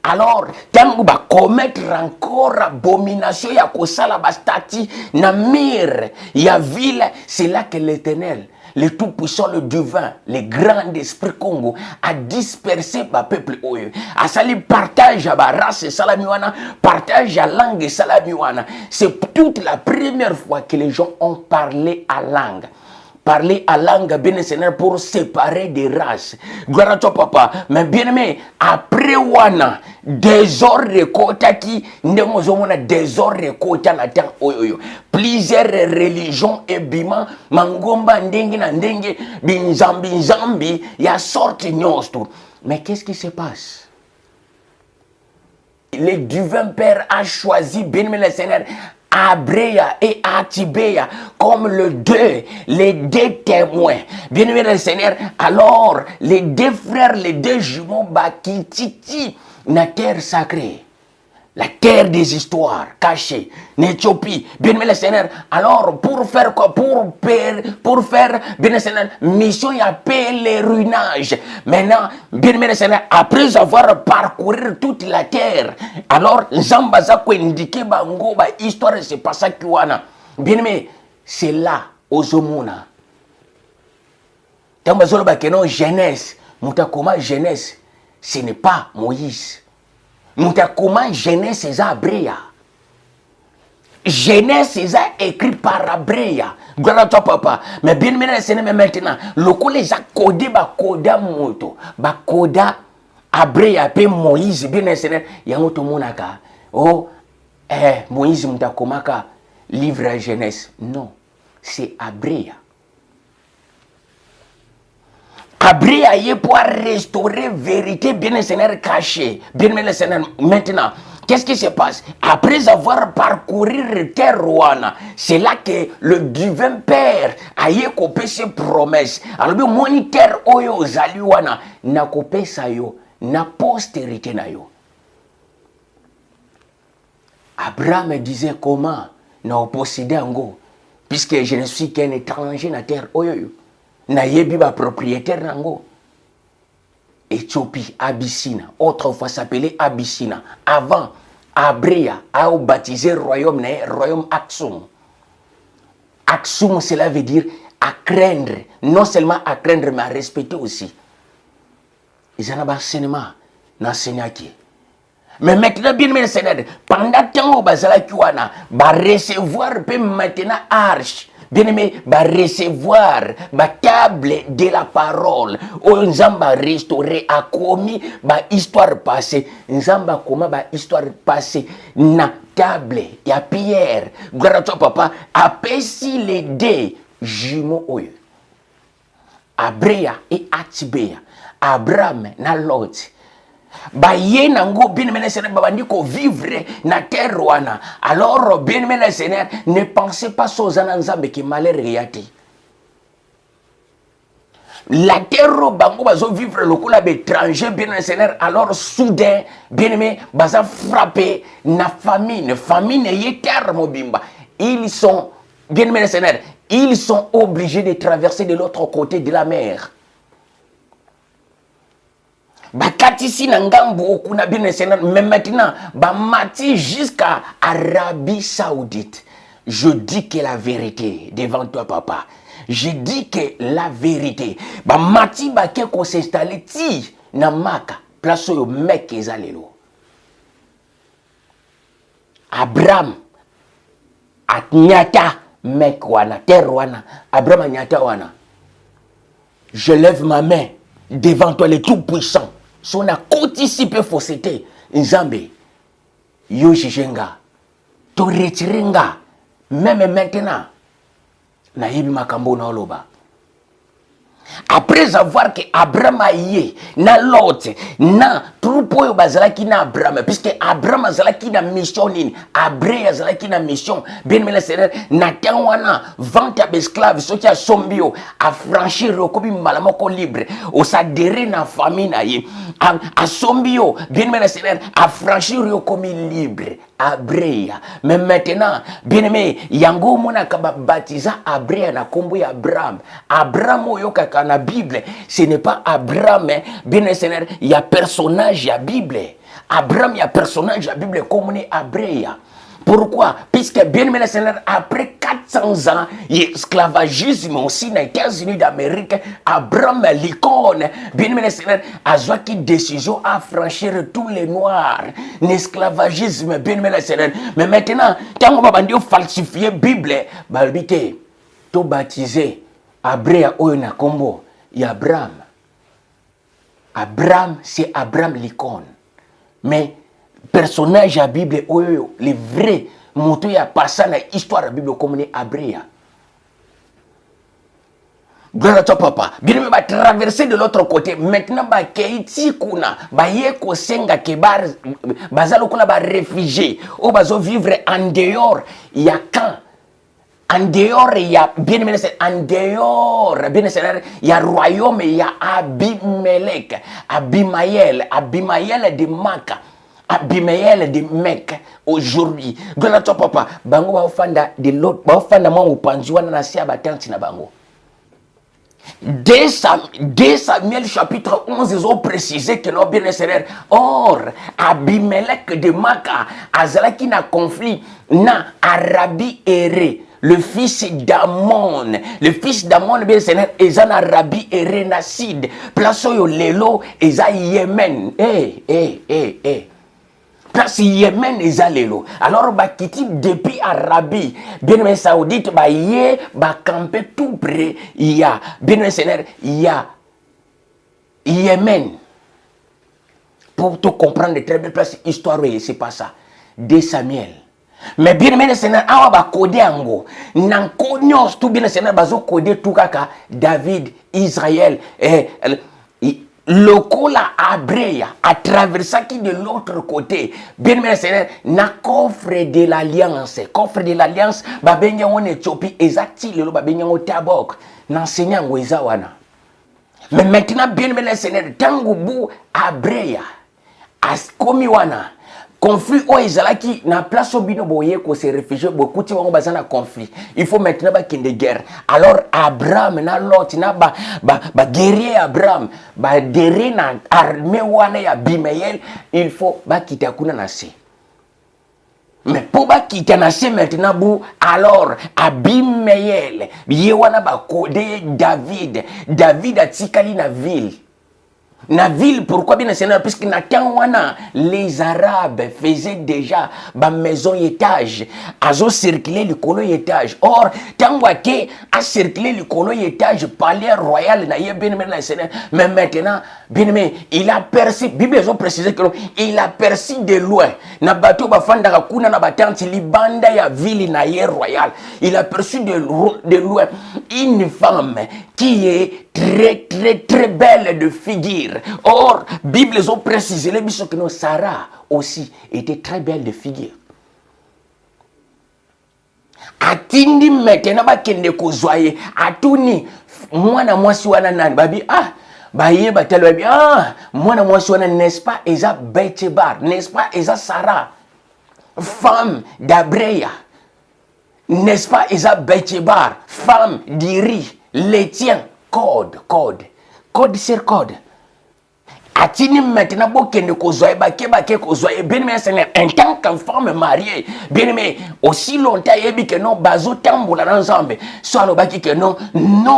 Alors, tant que commettre encore abomination, il y a kosala bastati, na mir, il y a ville, c'est là que l'Éternel, le tout-puissant, le divin, le grand esprit Congo, a dispersé le peuple oyo. A sali partage à la race salamiwana, partage à la langue salamiwana. C'est toute la première fois que les gens ont parlé à langue. Parler à langue bien Seigneur pour séparer des races. Gloire à toi papa. Mais bien aimé, après wana désordre kota qui ndemozomona désordre kota na temps oyoyo. Plusieurs religions et bima mangomba ndenge na ndenge binzambi ya sorti nyosto. Mais qu'est-ce qui se passe? Le divin Père a choisi bien aimé le Seigneur Abreya et Atibéa comme les deux témoins. Bien aimé le Seigneur, alors les deux frères, les deux jumeaux Bakititi, na terre sacrée. La terre des histoires cachées, l'Éthiopie, bien aimé le Seigneur. Alors, pour faire quoi? Pour faire, bien aimé le Seigneur, mission y a pèlerinage. Maintenant, bien aimé le Seigneur, après avoir parcouru toute la terre, alors, Zambaza ko indiqué bango ba histoire c'est pas ça qui wana. Bien aimé, c'est là, aux Omona. Tambazolo ba kenon jeunesse, mutakoma jeunesse, ce n'est pas Moïse. Comment Genèse c'est Abreya. Genèse c'est écrit par Abreya. Gloire à toi papa. Mais bien maintenant, le coup les a codé ba koda moto, ba koda Abreya pe Moïse bien Seigneur, ya moto monaka. Oh Moïse mutakomaka livre à Genèse. Non, c'est Abreya. Abreya est pour restaurer vérité, bien le Seigneur caché. Bien le Seigneur. Maintenant, qu'est-ce qui se passe? Après avoir parcouru la terre rouana, c'est là que le divin Père a coupé ses promesses. Alors, mon terre oyo zaliwana na coupé sa yo, na postérité na yo. Abraham disait comment na possédé ango, puisque je ne suis qu'un étranger na terre oyo. Na yebi ba propriétaire nango. Éthiopie, Abyssinie, autrefois s'appelait Abyssinie. Avant, Abreya a baptisé royaume Aksum. Aksum, cela veut dire à craindre. Non seulement à craindre, mais à respecter aussi. Ils en ont un enseignement, mais maintenant, bien aimé Seigneur, pendant temps où bazala kiwana, ba recevoir maintenant arche. Bien aimé, va recevoir la table de la parole. On va restaurer à commis la histoire passée. Nzamba comment la histoire passée na table. Il y a Pierre. Gloire à toi papa. Apesi les deux jumeaux. Abreya et Atibéa. Abraham na Lot. Baye nango bien aimé Seigneur babandiko vivre na terre wana. Alors bien aimé Seigneur, ne pensez pas aux ananzambe qui malheur yati. La terre bango bazo vivre le coup l'étranger bien aimé Seigneur, alors soudain bien aimé baza frappé na famine y terre mobimba. Ils sont bien aimé Seigneur, ils sont obligés de traverser de l'autre côté de la mer. bakatisi na ngambo kuna bien Seigneur, mais maintenant mati jusqu'à Arabie Saoudite. Je dis que la vérité devant toi papa, je dis que la vérité mati bake ko s'installer ti na maka place yo mec ezalelo. Abraham atnyata mec wana terre wana, Abraham anyata wana. Je lève ma main devant toi le tout-puissant. Son a participe fausseté Nzambe yo jijenga to retirenga même maintenant na yebi makambo na oloba. Après avoir que Abraham a yé na Lot na troupeau yo bazalaki na Abraham, puisque Abraham azalaki na mission nini, Abraham azalaki na mission bien mele Seigneur na tangwana vente ya esclave soki a sombio a franchir okobi malamoko libre o s'adhérer na famille na ye a sombio bien mele Seigneur a franchir okomi libre Abraham. Mais maintenant bien aimé yango mona kaba baptisa Abraham na kombo ya Abraham. Abraham oyo kaka na Bible, ce n'est pas Abraham, bien Seigneur, il y a personnage à Bible. Abraham, il y a personnage à Bible comme on est Abraham. Pourquoi? Puisque bien aimé Seigneur, après 400 ans, l'esclavagisme aussi dans les États-Unis d'Amérique, Abraham, l'icône, bien aimé Seigneur, a joué qui décision à franchir tous les noirs. L'esclavagisme, bien aimé Seigneur. Mais maintenant, quand on va falsifier la Bible, balbité, tout baptisé. Abraham oyo na kombo ya Abraham. Abraham c'est Abraham l'icône. Mais personnage à Bible oyo le vrai moto ya passé na histoire la Bible comme ni Abraham. Gloire à toi papa. Bien va traverser de l'autre côté. Maintenant ba keiti kuna ba yeko senga ke bar bazalo kuna ba réfugié ou bazo vivre en dehors ya quand en dehors, il y a bien aimé, en dehors, bien aimé, il y a royaume, il y a Abimelech, Abimaël de Maka, Abimaël de Mecque. Aujourd'hui, gloire à toi papa, bango ba ofanda de l'autre, ba ofanda moi upanziwa na sia batanti na bango. Dès Samuel chapitre 11, ils ont précisé que nos bien-aimés, or, Abimelech de Maka, azalaki na conflit, na Arabie erré. Le fils d'Amon, bien Seigneur, Ezan Arabi et Renasid, place yo lelo, Eza Yemen, place Yemen, Eza lelo. Alors, bah, kiti depuis Arabie, bien Saoudite, bah, yé, bah, campé tout près, il y a, bien Seigneur, il y a Yemen. Pour tout comprendre, très belle place, histoire, c'est pas ça. De Samuel. Mais bien aimé Seigneur, awa ba code ango. Nan konyos tout bien Seigneur bazo code tout kaka David, Israël le cola Abreya a traversé qui de l'autre côté. Bien aimé Seigneur, na coffre de l'alliance. Coffre de l'alliance ba benya en Éthiopie exacti le ba benya au Tabok. N'enseignant ngweza wana. Mais maintenant bien aimé Seigneur, tangu bu Abreya as komi wana. Conflit o ezalaki na place obino boye ko se réfugié beaucoup ti wango bazana conflit. Il faut maintenant ba kinde guerre. Alors Abraham na Lot na ba guerrier Abraham ba deré na armée wana ya Abimaël, il faut ba kita kuna na se. Mais pour ba kita na se maintenant bou alors Abimaël ye wana ba code David atikali na ville. Na ville, pourquoi bien Seigneur? Parce que les Arabes faisaient déjà ba maison étage, azo circuler le colo étage. Or, tangwake a circulé le colo étage, palais royal na bien Seigneur. Mais maintenant, bien aimé, il a perçu, Bible a précisé que il a perçu de loin. Na bateau ba fanda kuna na batanti libanda ya ville na royal. Il a perçu de loin une femme qui est très belle de figure. Or, Bible ont précisé les bisous que Sarah aussi était très belle de figure. Atindi maintenant ba kende ko zoye atuni mwana mwasi wana nani babi baye batelo babi mwana mwasi wana n'est-ce pas Eza Betchebar, n'est-ce pas Eza Sarah, femme d'Abreya, n'est-ce pas Eza Betchebar, femme d'Iri, les tiens. Code sur code. Atini maintenant bokende kozwa bake kozwa bien-aimé Seigneur en tant que femme mariée bien-aimé aussi longtemps yebi que non bazo tambola na Nzambe so alobaki que non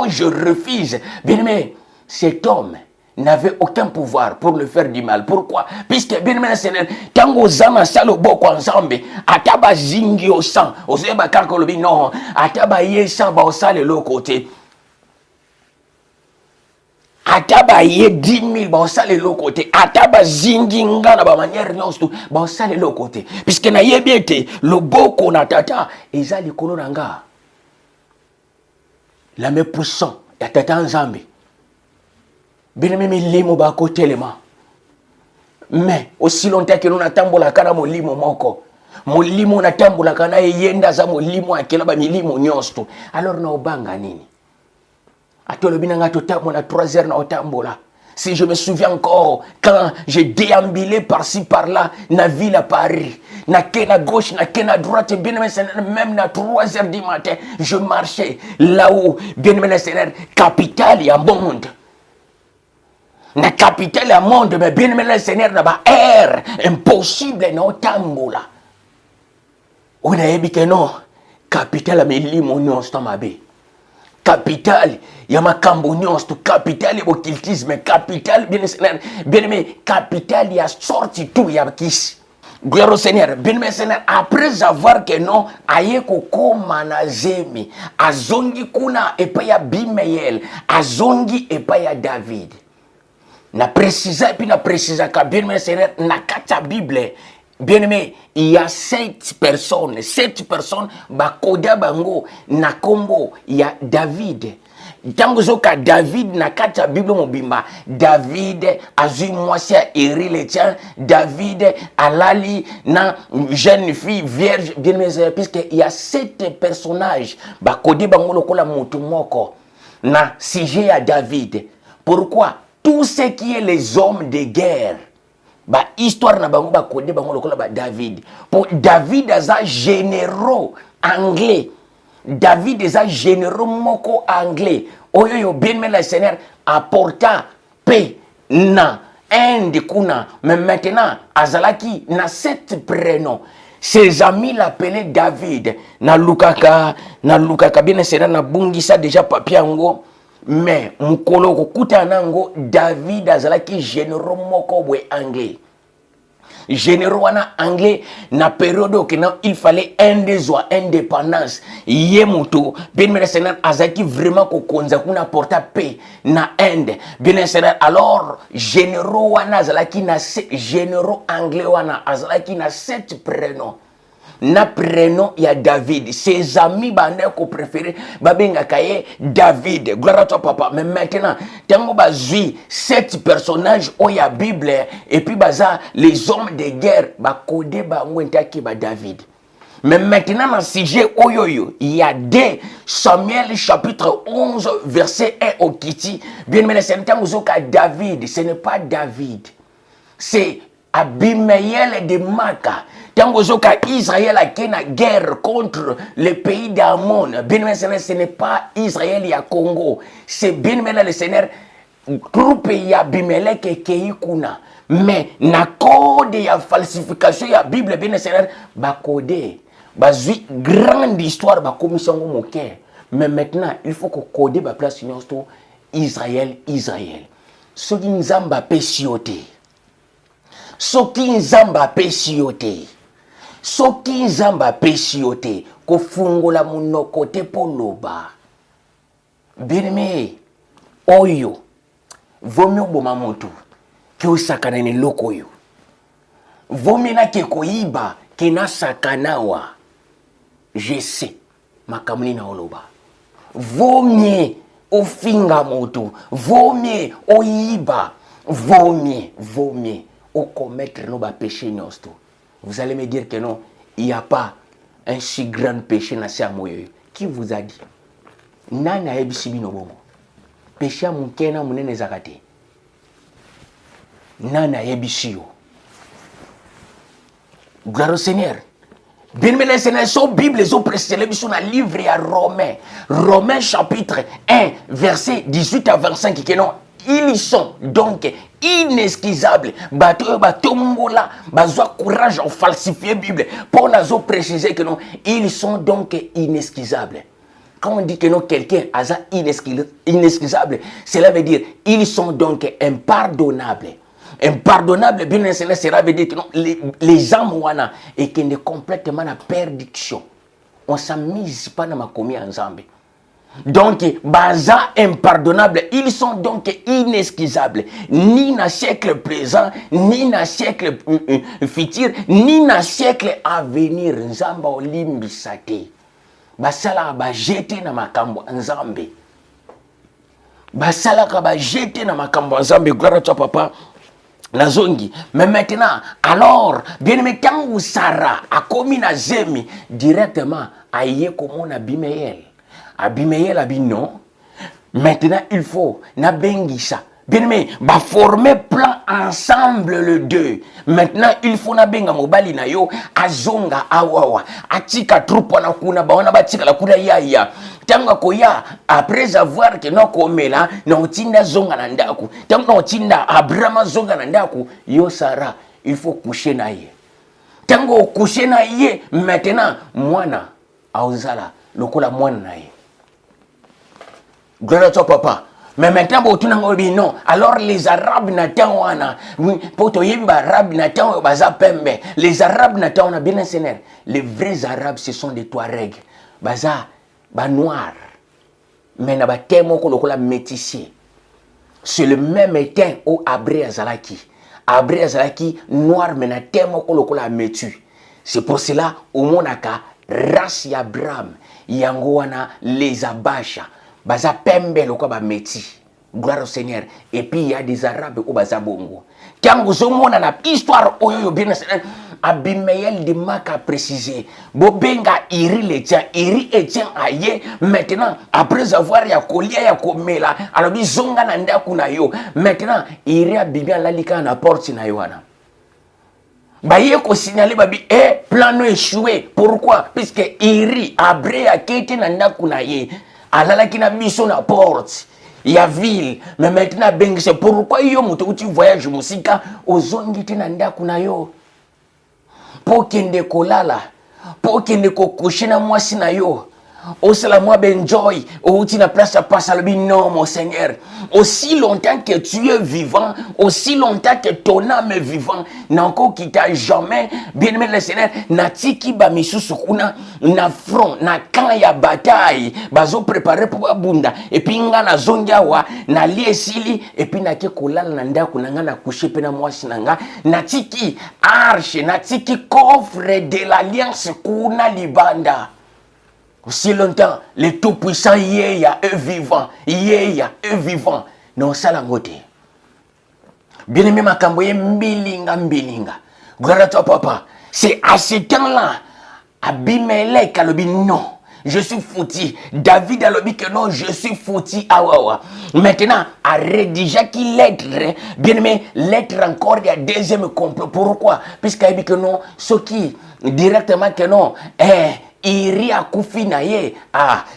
je refuse bien-aimé cet homme n'avait aucun pouvoir pour le faire du mal. Pourquoi? Puisque bien-aimé Seigneur tango zama salo boko Nzambe ataba zingi au sang ozeba kako lobi non ataba yesa ba osale le côté. Ataba ye 10 000 ba osale le côté ataba zingi ngana ba manière nyonso ba osale le côté puisque na yebiete le boko na tata eza likolo nanga la me puissant ya tata Nzambe bien-aimé milimo ba kotelema mais aussi longtemps que nous natambola kana molimo moko molimo natambola kana yenda za molimo akela ba milimo nyonso alors na obanga nini atolo binanga totambo na 3 heures na otambola. Si je me souviens encore quand j'ai déambulé par-ci par-là na ville à Paris na kena gauche na kena droite bien-aimé Seigneur même na 3 heures du matin je marchais là-haut bien-aimé Seigneur capitale ya monde na capitale ya monde mais bien-aimé Seigneur na ba air impossible na otambola on a yebi que non capitale ya milimo nyonso mabe capital ya makambo nyonso capital ya occultisme capital bien-aimé capital ya sorti tout ya kisi gloire au Seigneur bien-aimé Seigneur après avoir que non aye kokoma na zemi azongi kuna epa ya Bimeyel azongi epa ya David na précisa puis na précisa ka bien-aimé Seigneur na kata Bible bien-aimé, il y a 7 personnes bakoda bango na kombo il y a David. Tango zoka David na kata Bible mobimba David azui mwasi eri le tien David alali na jeune fille vierge bien-aimé puisque il y a 7 personnages bakodi bango lokola mutu moko na sujet à David. Pourquoi? Tout ce qui est les hommes de guerre ba histoire na bango ba kodé bango lokola ba David. Pour David aza généraux anglais. David aza généraux moko anglais. Oyo yo bien-aimé le Seigneur apporta paix na Inde kuna. Mais maintenant azalaki na 7 prénoms. Ses amis l'appelaient David. Na lukaka bien Seigneur na bungisa déjà papier ango. Mais mukolo kokuta nango David azalaki généraux moko bwe anglais. Généraux wana anglais na période que il fallait indépendance. Yemuto bien le Seigneur azaki vraiment ko konza kuna porta paix na Inde. Bien Seigneur alors généraux wana azalaki na généraux anglais wana azalaki na 7 prénoms. Na prénom il y a David, ses amis bandeko préférés babenga kaye David. Gloire à toi papa. Mais maintenant tango bazui 7 personnages au ya Bible et puis baza les hommes de guerre ba kodé bango ntaki ba David. Mais maintenant dans sujet oyoyo il y a 2 Samuel chapitre 11 verset 1 au Kiti. Bien mais c'est tango zoka David, ce n'est pas David. C'est Abimeyel de Maka. Tango zoka Israël a na guerre contre le pays d'Amon. Bien ce n'est pas Israël ya Congo. C'est bien le Seigneur groupe ya Abimelech et Keikuna. Mais na code ya falsification ya Bible bien Seigneur ba code. Bazui grande histoire ba commission moké. Mais maintenant il faut que code ba place Israël. Soki nzamba pesiote. Soki nzamba pesiote. Soki nzamba pesiote kofungola munoko te poloba. Bien-aimé, oyo vomi oboma moto ke osakana ne loko yo. Vomi na ke koyiba ke na sakanawa. Je sais makamuni na oloba. Vomi ofinga moto, vomi oyiba, vomi o commettre nos péchés nostos. Vous allez me dire que non, il n'y a pas un si grand péché dans ce moyen. Qui vous a dit? Nana ebisibi no bongo. Péché mukena munene zakate. Nana ebisio. Gloire au Seigneur. Bien mais Seigneur, son Bible les ont précédés sur le livre à Romains. Romains chapitre 1 verset 18 à 25 que non ils sont donc inexcusables. Bato batombola bazwa courage en falsifier Bible pour nous préciser que non, ils sont donc inexcusables. Quand on dit que non, quelqu'un est inexcusable, cela veut dire ils sont donc impardonnables. Impardonnable, bien enseigné, cela veut dire que non, les âmes wana et qui est complètement la perdition. On s'amuse pas dans ma commis en Zambie. Donc, baza impardonnable, ils sont donc inexcusables, ni dans le siècle présent, ni dans le siècle futur, ni dans le siècle à venir. Nzamba olimbisate. Basala ba jeter na makambo nzambe. Basala ka ba jeter na makambo nzambe. Gloire à toi papa. Nazongi. Mais maintenant, alors, bien aimé, quand Sarah a commis na zemi directement, aïe comme Abimaël. Abimaël a dit non. Maintenant, il faut na bengisa. Bien aimé, ba former plan ensemble le deux. Maintenant, il faut na benga mobali na yo azonga awawa. Atika troupe na kuna ba wana batika la kuna ya. Tanga koya après avoir que no komela na utinda zonga na ndaku. Tanga no utinda Abraham zonga na ndaku, yo Sarah, il faut coucher na ye. Tanga coucher na ye, maintenant mwana auzala lokola mwana na ye. Gloire à toi papa. Mais maintenant, non. Alors les Arabes n'attendent pas. Les Arabes n'attendent pas. Bien enseigné. Les vrais Arabes, ce sont des Touaregs. Baza, ba noir. Mais na ba temo ko lokola métissé. C'est le même teint au Abré Azalaki. Abré Azalaki noir mais na temo ko lokola métu. C'est pour cela au monaka race Abraham yango wana les Abasha. Baza pembe loko ba meti. Gloire au Seigneur. Et puis il y a des Arabes au baza bongo. Quand vous avez na histoire oyo bien Abimaël de Mac a précisé. Bobenga iri le tien, iri etien aye. Maintenant après avoir ya kolia ya komela, alors bizonga na ndaku na yo. Maintenant iri abibia lalika na porte na yo wana. Baye ko signaler babi plan échoué. Pourquoi? Puisque iri abré a kete na ndaku na ye. Alala qui na mission na porte. Il y a ville. Mais maintenant, c'est pourquoi yo muto tu voyage musika ozongi tina ndaku na yo. Pour kende kolala. Pour kende ko coucher na mwasi na yo. Osala moi benjoy. Outi na place à passe à non mon Seigneur. Aussi longtemps que tu es vivant, aussi longtemps que ton âme est vivant, n'encore qui t'a jamais, bien aimé le Seigneur, n'a tiki ba misusu kuna, na front, na quand ya bataille, bazo préparé pour abunda, et puis nga na zongia wa, na lie sili, et puis na ke kolala na ndaku na nga na coucher pe na mwasi na nga, na tiki arche, na tiki coffre de l'alliance kuna libanda. Aussi longtemps, les tout-puissants, yéya, eux vivants, yéya, eux vivants, non, ça la ngote. Bien aimé, ma kamboye, mbilinga. Gloire à toi, papa. C'est à ce temps-là, Abimelech a le dit non. Je suis foutu. David a le dit que non, je suis foutu. Awawa. Maintenant, à rédiger qui lettre, bien aimé, lettre encore, il y a deuxième complot. Pourquoi? Puisqu'il a dit que non, ce qui, directement que non, iri akufi na ye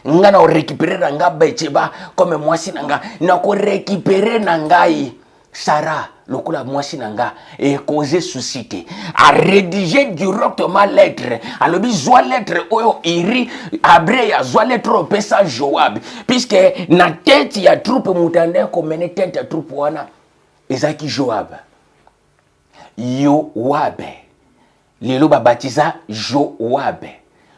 nga na récupérer nga becheba comme mwasi nanga na ko récupérer nangai Sarah lokola mwasi nanga et causer suscité a rédiger directement lettre alobi zwa lettre oyo iri abré ya zwa lettre au pesa Joab puisque na tête ya troupe mutande ko mene tête ya troupe wana ezaki Joab lelo ba baptisa Joab.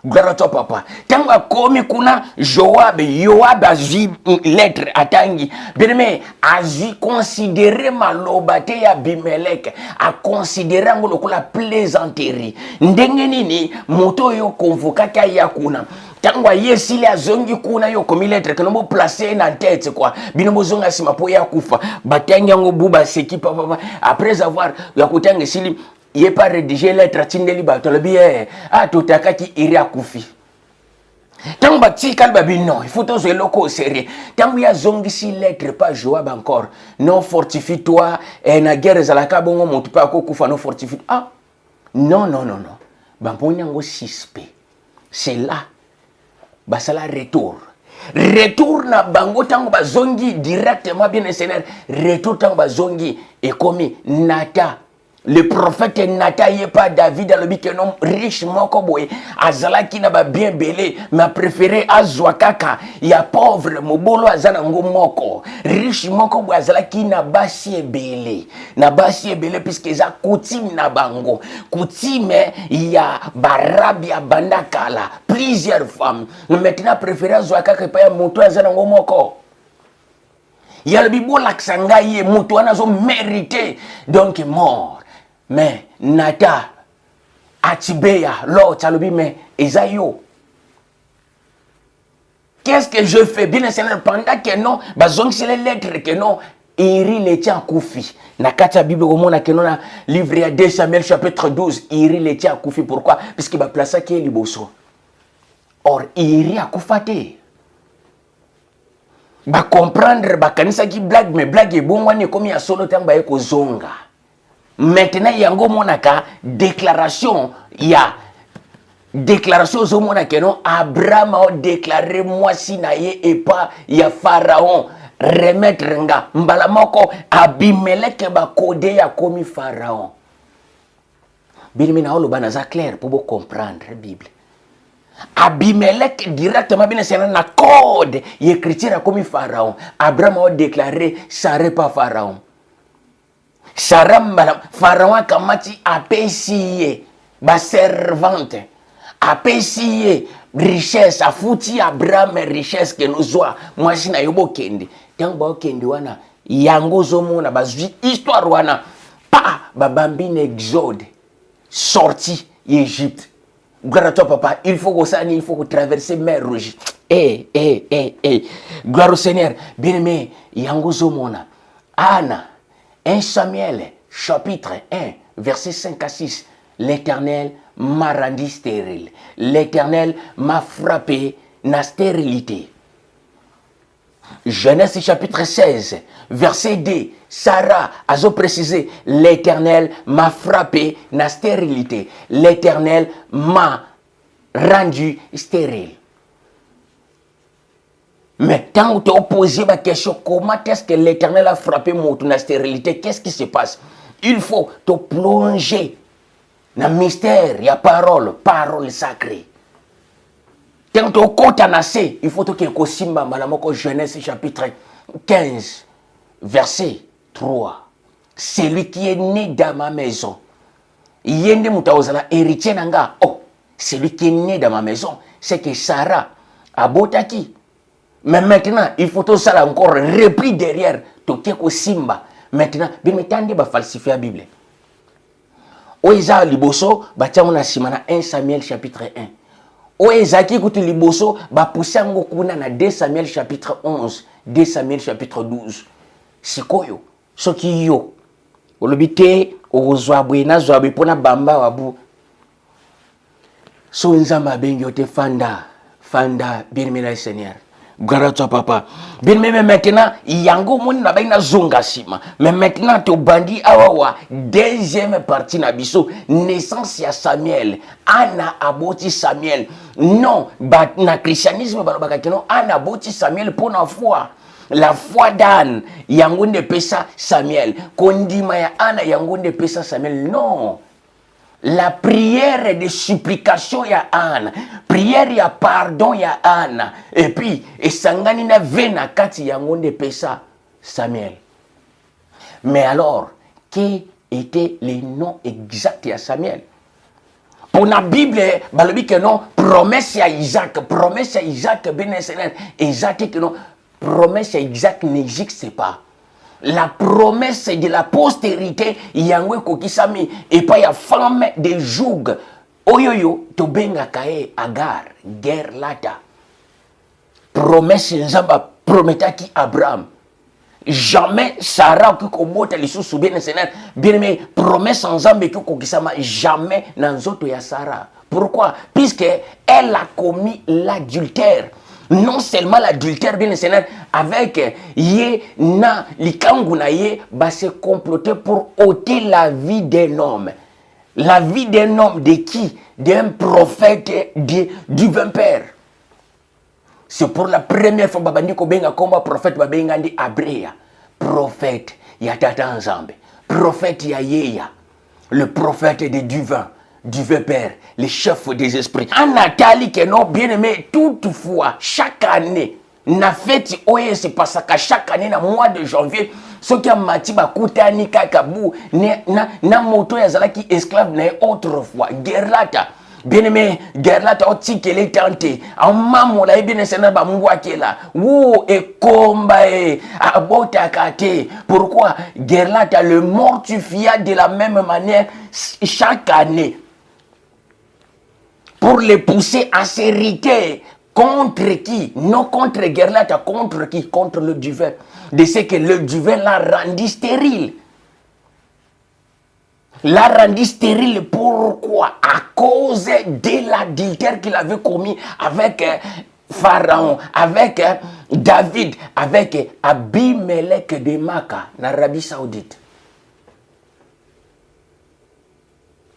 Gloire à toi, papa. Tanga komi kuna Joab a vu lettre atangi. Bien aimé, a vu considérer malobate ya Abimelech, a considéré ngolo la plaisanterie. Ndenge nini moto yo convoka ka ya kuna. Tangwa yesili azongi kuna yo komi lettre que no placer na tête quoi. Bino bozonga sima po ya kufa. Batangi ngo buba seki papa après avoir ya kutanga sili il n'est pas rédigé lettre tindeli bato le bien totaka ki iri akufi tant bati kalbabi non il faut tous les locaux sérieux tant ya zongi si lettre pas Joab encore non fortifie toi et na guerre zalaka bongo motu pa ko kufa non fortifie non bamponya ngo suspect c'est là basala retour Retour na bango tango bazongi directement bien le Seigneur. Retour tango bazongi et commis Nata. Le prophète Nata y est pas David à l'obi que non riche moko boy azalaki na ba bien belé ma préféré azwa kaka ya pauvre mobolo azana ngo moko riche moko boy azalaki na basi ebele puisque za coutume na bango coutume ya barabia bandakala plusieurs femmes maintenant préféré azwa kaka pa ya moto azana ngo moko ya le bibo laksanga ye moto anazo mérité donc mort. Mais Nata, Atibeya, Lord, Talobi, mais Esaïo. Qu'est-ce que je fais? Bien Seigneur, pendant que non, bazong c'est les lettres que non, Iri le tient Koufi. Nakata Bible au monde que non, livre à 2 Samuel chapitre 12, Iri le tient Koufi. Pourquoi? Parce qu'il va placer qui est liboso. Or, Iri a Koufate. Ba comprendre, ba kanisa qui blague, mais blague est bon, on est comme il y a solo temps, ba eko zonga. Maintenant, yango monaka déclaration, il y a déclaration zo monaka non Abraham a déclaré moi si naye et pas ya Pharaon remettre nga mbalamoko Abimelech ba code ya komi Pharaon. Bilimina olo banaza clair pour vous comprendre la Bible. Abimelech directement bien c'est un code écriture comme Pharaon. Abraham a déclaré ça pas Pharaon. Saramba Pharaon kamati apesiye ba servante apesiye richesse afuti Abraham richesse que nous soit moi sina yobo kende tango ba kende wana yango zomo na bazwi histoire wana pa babambi na exode sorti Égypte. Gloire à toi papa, il faut que ça il faut que traverser mer rouge. Gloire au Seigneur. Bien-aimé yango zomo na Anna 1 Samuel, chapitre 1, versets 5 à 6. L'Éternel m'a rendu stérile. L'Éternel m'a frappé na stérilité. Genèse chapitre 16, verset 2. Sarah a précisé, l'Éternel m'a frappé na stérilité. L'Éternel m'a rendu stérile. Mais quand tu as posé ma question, comment est-ce que l'Éternel a frappé mon la stérilité? Qu'est-ce qui se passe? Il faut te plonger dans le mystère, il y a parole sacrée. Quand tu as contanassé, il faut que tu aies Genèse chapitre 15, verset 3. Celui qui est né dans ma maison, yende mutaozala héritier nanga. Oh, celui qui est né dans ma maison, c'est que Sarah a botaki. Mais maintenant, il faut tout ça encore repris derrière. Tokeko simba. Maintenant, bien m'étendre ba falsifier la Bible. Oeza liboso ba tiamona simana 1 Samuel chapitre 1. Oeza ki kuti liboso ba pousser ngo kuna na 2 Samuel chapitre 11, 2 Samuel chapitre 12. Sikoyo, soki yo. Olobite ozwa bwena zwa bipona bamba wabu. So nzamba bengi ote fanda bien le Seigneur. Gloire à toi papa. Bien mais maintenant yango moni na baina zonga sima. Mais maintenant to bandi awawa deuxième partie na biso naissance ya Samuel. Anna aboti Samuel. Non, na christianisme balobaka keno Anna aboti Samuel pour la foi. La foi d'Anne yango ne pesa Samuel. Kondima ya Anna yango ne pesa Samuel. Non. La prière de supplication ya Anne, prière ya pardon ya Anne, et puis et sangani na vena kati yango de pesa Samuel. Mais alors, quel était le nom exact ya Samuel? Pour la Bible, balobi que non, promesse ya Isaac, Bénézéner, Isaac que non, promesse ya Isaac n'existe pas. La promesse de la postérité yangwe kokisami et pas ya femme de joug oyoyo to benga kae Agar guerre lata promesse nzamba prometaki Abraham jamais Sarah qui komota lisusu bien Seigneur bien mais promesse nzambe ki kokisama jamais na nzoto ya Sarah. Pourquoi? Puisque elle a commis l'adultère. Non seulement l'adultère bien le Seigneur avec yé na likangu na yé va se comploter pour ôter la vie d'un homme. La vie d'un homme de qui? D'un prophète du vainqueur. C'est pour la première fois babandi ko benga comme prophète babenga ndi Abrea. Prophète ya tata nzambe. Prophète ya yeya. Le prophète de divin père, le chef des esprits. En Nathalie que non bien aimé toutefois chaque année na fête oye se passe chaque année na mois de janvier ce qui a mati bakutani kakabu na moto ya zalaki esclave na autrefois Gerlata. Bien aimé, Gerlata oti kele tante. En maman la bien sena ba mbwa kela. Wo e komba e abota kate. Pourquoi Gerlata le mortifia de la même manière chaque année pour les pousser à s'hériter contre qui? Non contre Gerlata, contre qui? Contre le divin. De ce que le divin l'a rendu stérile. L'a rendu stérile, pourquoi? À cause de l'adultère qu'il avait commis avec Pharaon, avec David, avec Abimelech de Maka, en Arabie Saoudite.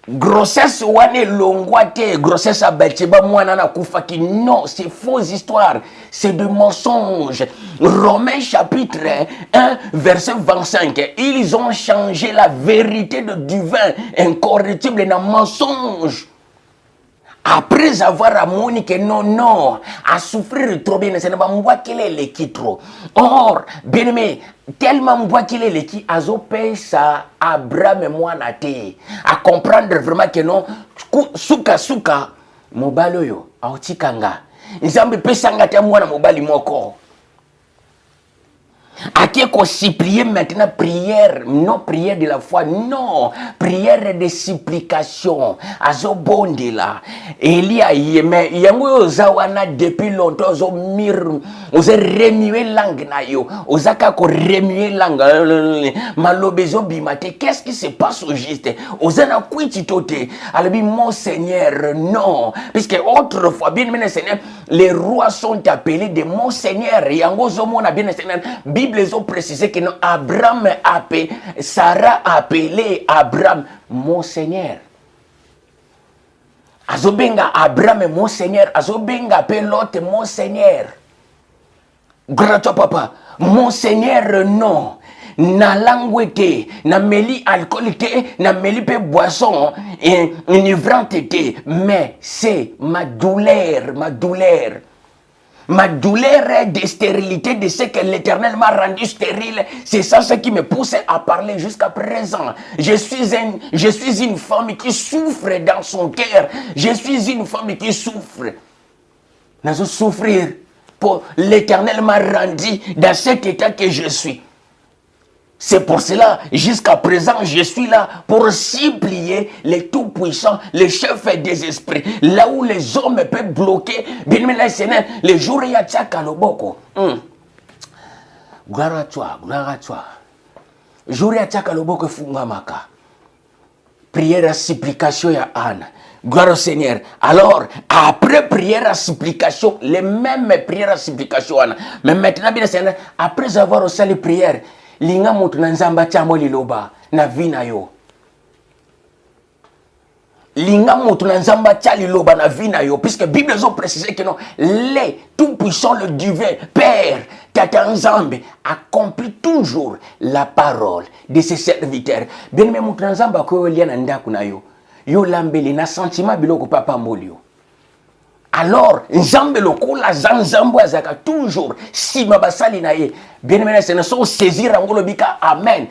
Grossesse wane longwate, grossesse à Bathsheba mwana na kufaki. Non, c'est fausse histoire, c'est de mensonges. Romains chapitre 1 verset 25. Ils ont changé la vérité de divin incorruptible en mensonge. Après avoir amoni que non, à souffrir trop bien, c'est pas moi qui l'ai qui trop. Or, bien aimé, tellement moi qui l'ai qui a zopé ça, Abraham et moi naté, à comprendre vraiment que non, suka, mobalo yo, aotikanga. Nzambe pesanga te moi na mobali moko. À qui qu'on supplier maintenant prière, non prière de la foi, non, prière de supplication. Azo bondi là. Elia yeme, yango zawana depuis longtemps zo mir, oze remuer langue na yo, ozaka ko remuer langue, malobezo bimate. Qu'est-ce qui se passe au juste? Ozana kwiti tote, alabi mon Seigneur, non, puisque autrefois bien bien Seigneur, les rois sont appelés de mon Seigneur. Yango zo mona bien Seigneur. Bible ont précisé que non, Abraham a appelé, Sarah a appelé Abraham mon Seigneur. Azobenga Abraham mon Seigneur, Azobenga appelé l'autre mon Seigneur. Grâce papa, mon Seigneur non. Na langue te, na meli alcool te, na meli pe boisson, enivrante te, mais c'est ma douleur, ma douleur. Ma douleur est de stérilité, de ce que l'Éternel m'a rendu stérile. C'est ça ce qui me pousse à parler jusqu'à présent. Je suis une femme qui souffre dans son cœur. Je suis une femme qui souffre. N'a-je souffrir pour l'Éternel m'a rendu dans cet état que je suis. C'est pour cela, jusqu'à présent, je suis là pour supplier les tout-puissants, les chefs des esprits. Là où les hommes peuvent bloquer, bien maintenant, Seigneur, les jours il y a tchaka loboko. Gloire à toi, gloire à toi. Jour il y a tchaka loboko fungamaka. Prière à supplication ya Anne. Gloire au Seigneur. Alors, après prière à supplication, les mêmes prières à supplication, Anne. Mais maintenant, bien Seigneur, après avoir reçu les prières, linga mutu na nzamba chamo liloba na vina yo. Linga mutu na nzamba cha liloba na vina yo. Puisque la Bible a précisé que non, les tout-puissants, le divin Père, Tata Nzambe, accomplit toujours la parole de ses serviteurs. Bien même mutu na nzamba ko lia na ndaku na yo. Yo lambeli na sentiment biloko papa molio. Alors, Nzambe lokola Nzambe azaka toujours si mabasali na ye. Bien aimé, c'est ne saisir angolo bika amen.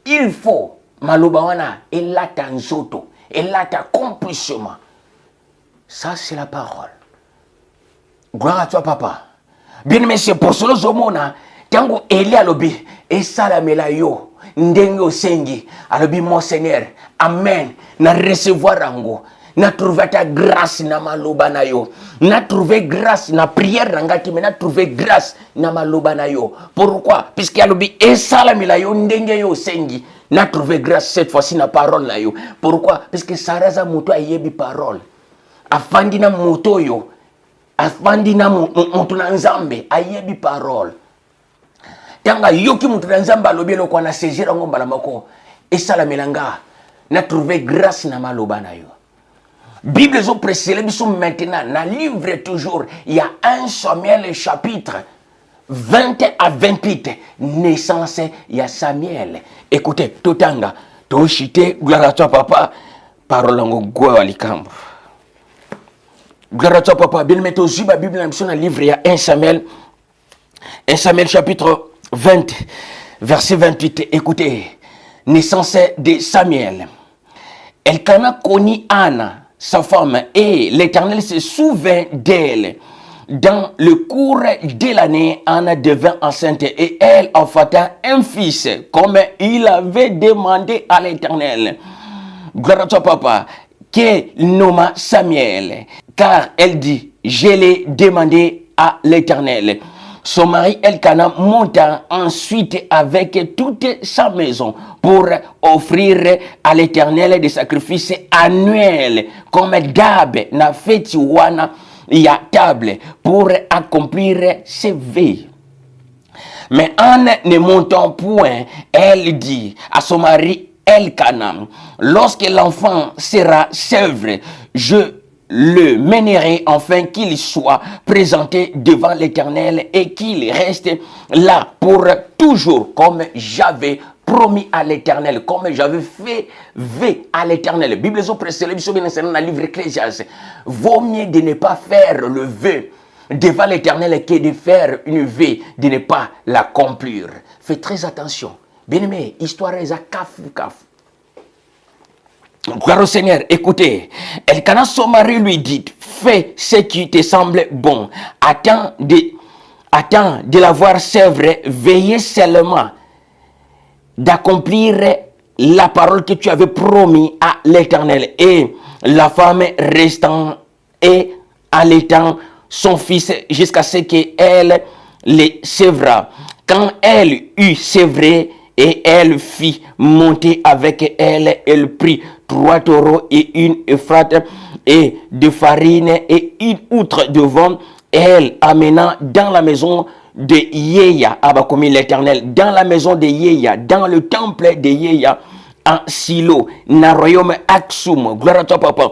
Il faut maloba wana elata nzoto, elata accomplissement. Ça c'est la parole. Gloire à toi papa. Bien aimé, c'est pour cela zomona tango Eli alobi esalamela yo ndenge osengi alobi mon Seigneur. Amen. Na recevoir ango. Na trouvé ta grâce na maloba na yo. Na trouvé grâce na prière nangaki mais na trouvé grâce na maloba na yo. Pourquoi? Puisque yalobi esalamela yo ndenge yo sengi. Na trouvé grâce cette fois-ci na parole na yo. Pourquoi? Puisque Saraza moto ayebi parole. Afandi na moto yo. Afandi na moto na Nzambe ayebi parole. Tanga yoki moto na Nzambe alobi lo kwa na saisir ngomba la mako. Esalamela nga. Na trouvé grâce na maloba na yo. Bible zo précisé maintenant dans livre toujours il y a 1 Samuel chapitre 20 à 28 naissance il y a Samuel. Écoutez totanga to chité gloire à toi papa parole ngo gwa walikambo. Gloire à toi papa bien mettre aussi la Bible dans le livre il y a 1 Samuel chapitre 20 verset 28. Écoutez naissance de Samuel. Elkana connut Anna sa femme, et l'Éternel se souvint d'elle. Dans le cours de l'année, Anna devint enceinte et elle enfanta un fils, comme il avait demandé à l'Éternel. Gloire à toi, papa, qu'elle nomma Samuel, car elle dit, je l'ai demandé à l'Éternel. Son mari Elkana monta ensuite avec toute sa maison pour offrir à l'Éternel des sacrifices annuels, comme Dab n'a fait wana ya table pour accomplir ses vœux. Mais Anne ne montant point, elle dit à son mari Elkana, lorsque l'enfant sera sèvre, je le mènerai afin qu'il soit présenté devant l'Éternel et qu'il reste là pour toujours, comme j'avais promis à l'Éternel, comme j'avais fait vœu à l'Éternel. Bible est précédente dans le livre Ecclésiaste. Vaut mieux de ne pas faire le vœu devant l'Éternel que de faire une vœu de ne pas l'accomplir. Faites très attention. Bien aimé, histoire est à kafou. Gloire au Seigneur, écoutez, Elkana son mari lui dit, fais ce qui te semble bon, attends de l'avoir sèvre, veillez seulement d'accomplir la parole que tu avais promis à l'Éternel. Et la femme restant et allaitant son fils jusqu'à ce qu'elle les sèvra. Quand elle eut sévré, et elle fit monter avec elle, elle prit 3 taureaux et une euphrate et de farine et une outre de vin. Elle amena dans la maison de Yéya, Abakomi l'Éternel, dans la maison de Yéya, dans le temple de Yéya, en Silo, dans le royaume Aksum. Gloire à toi, papa.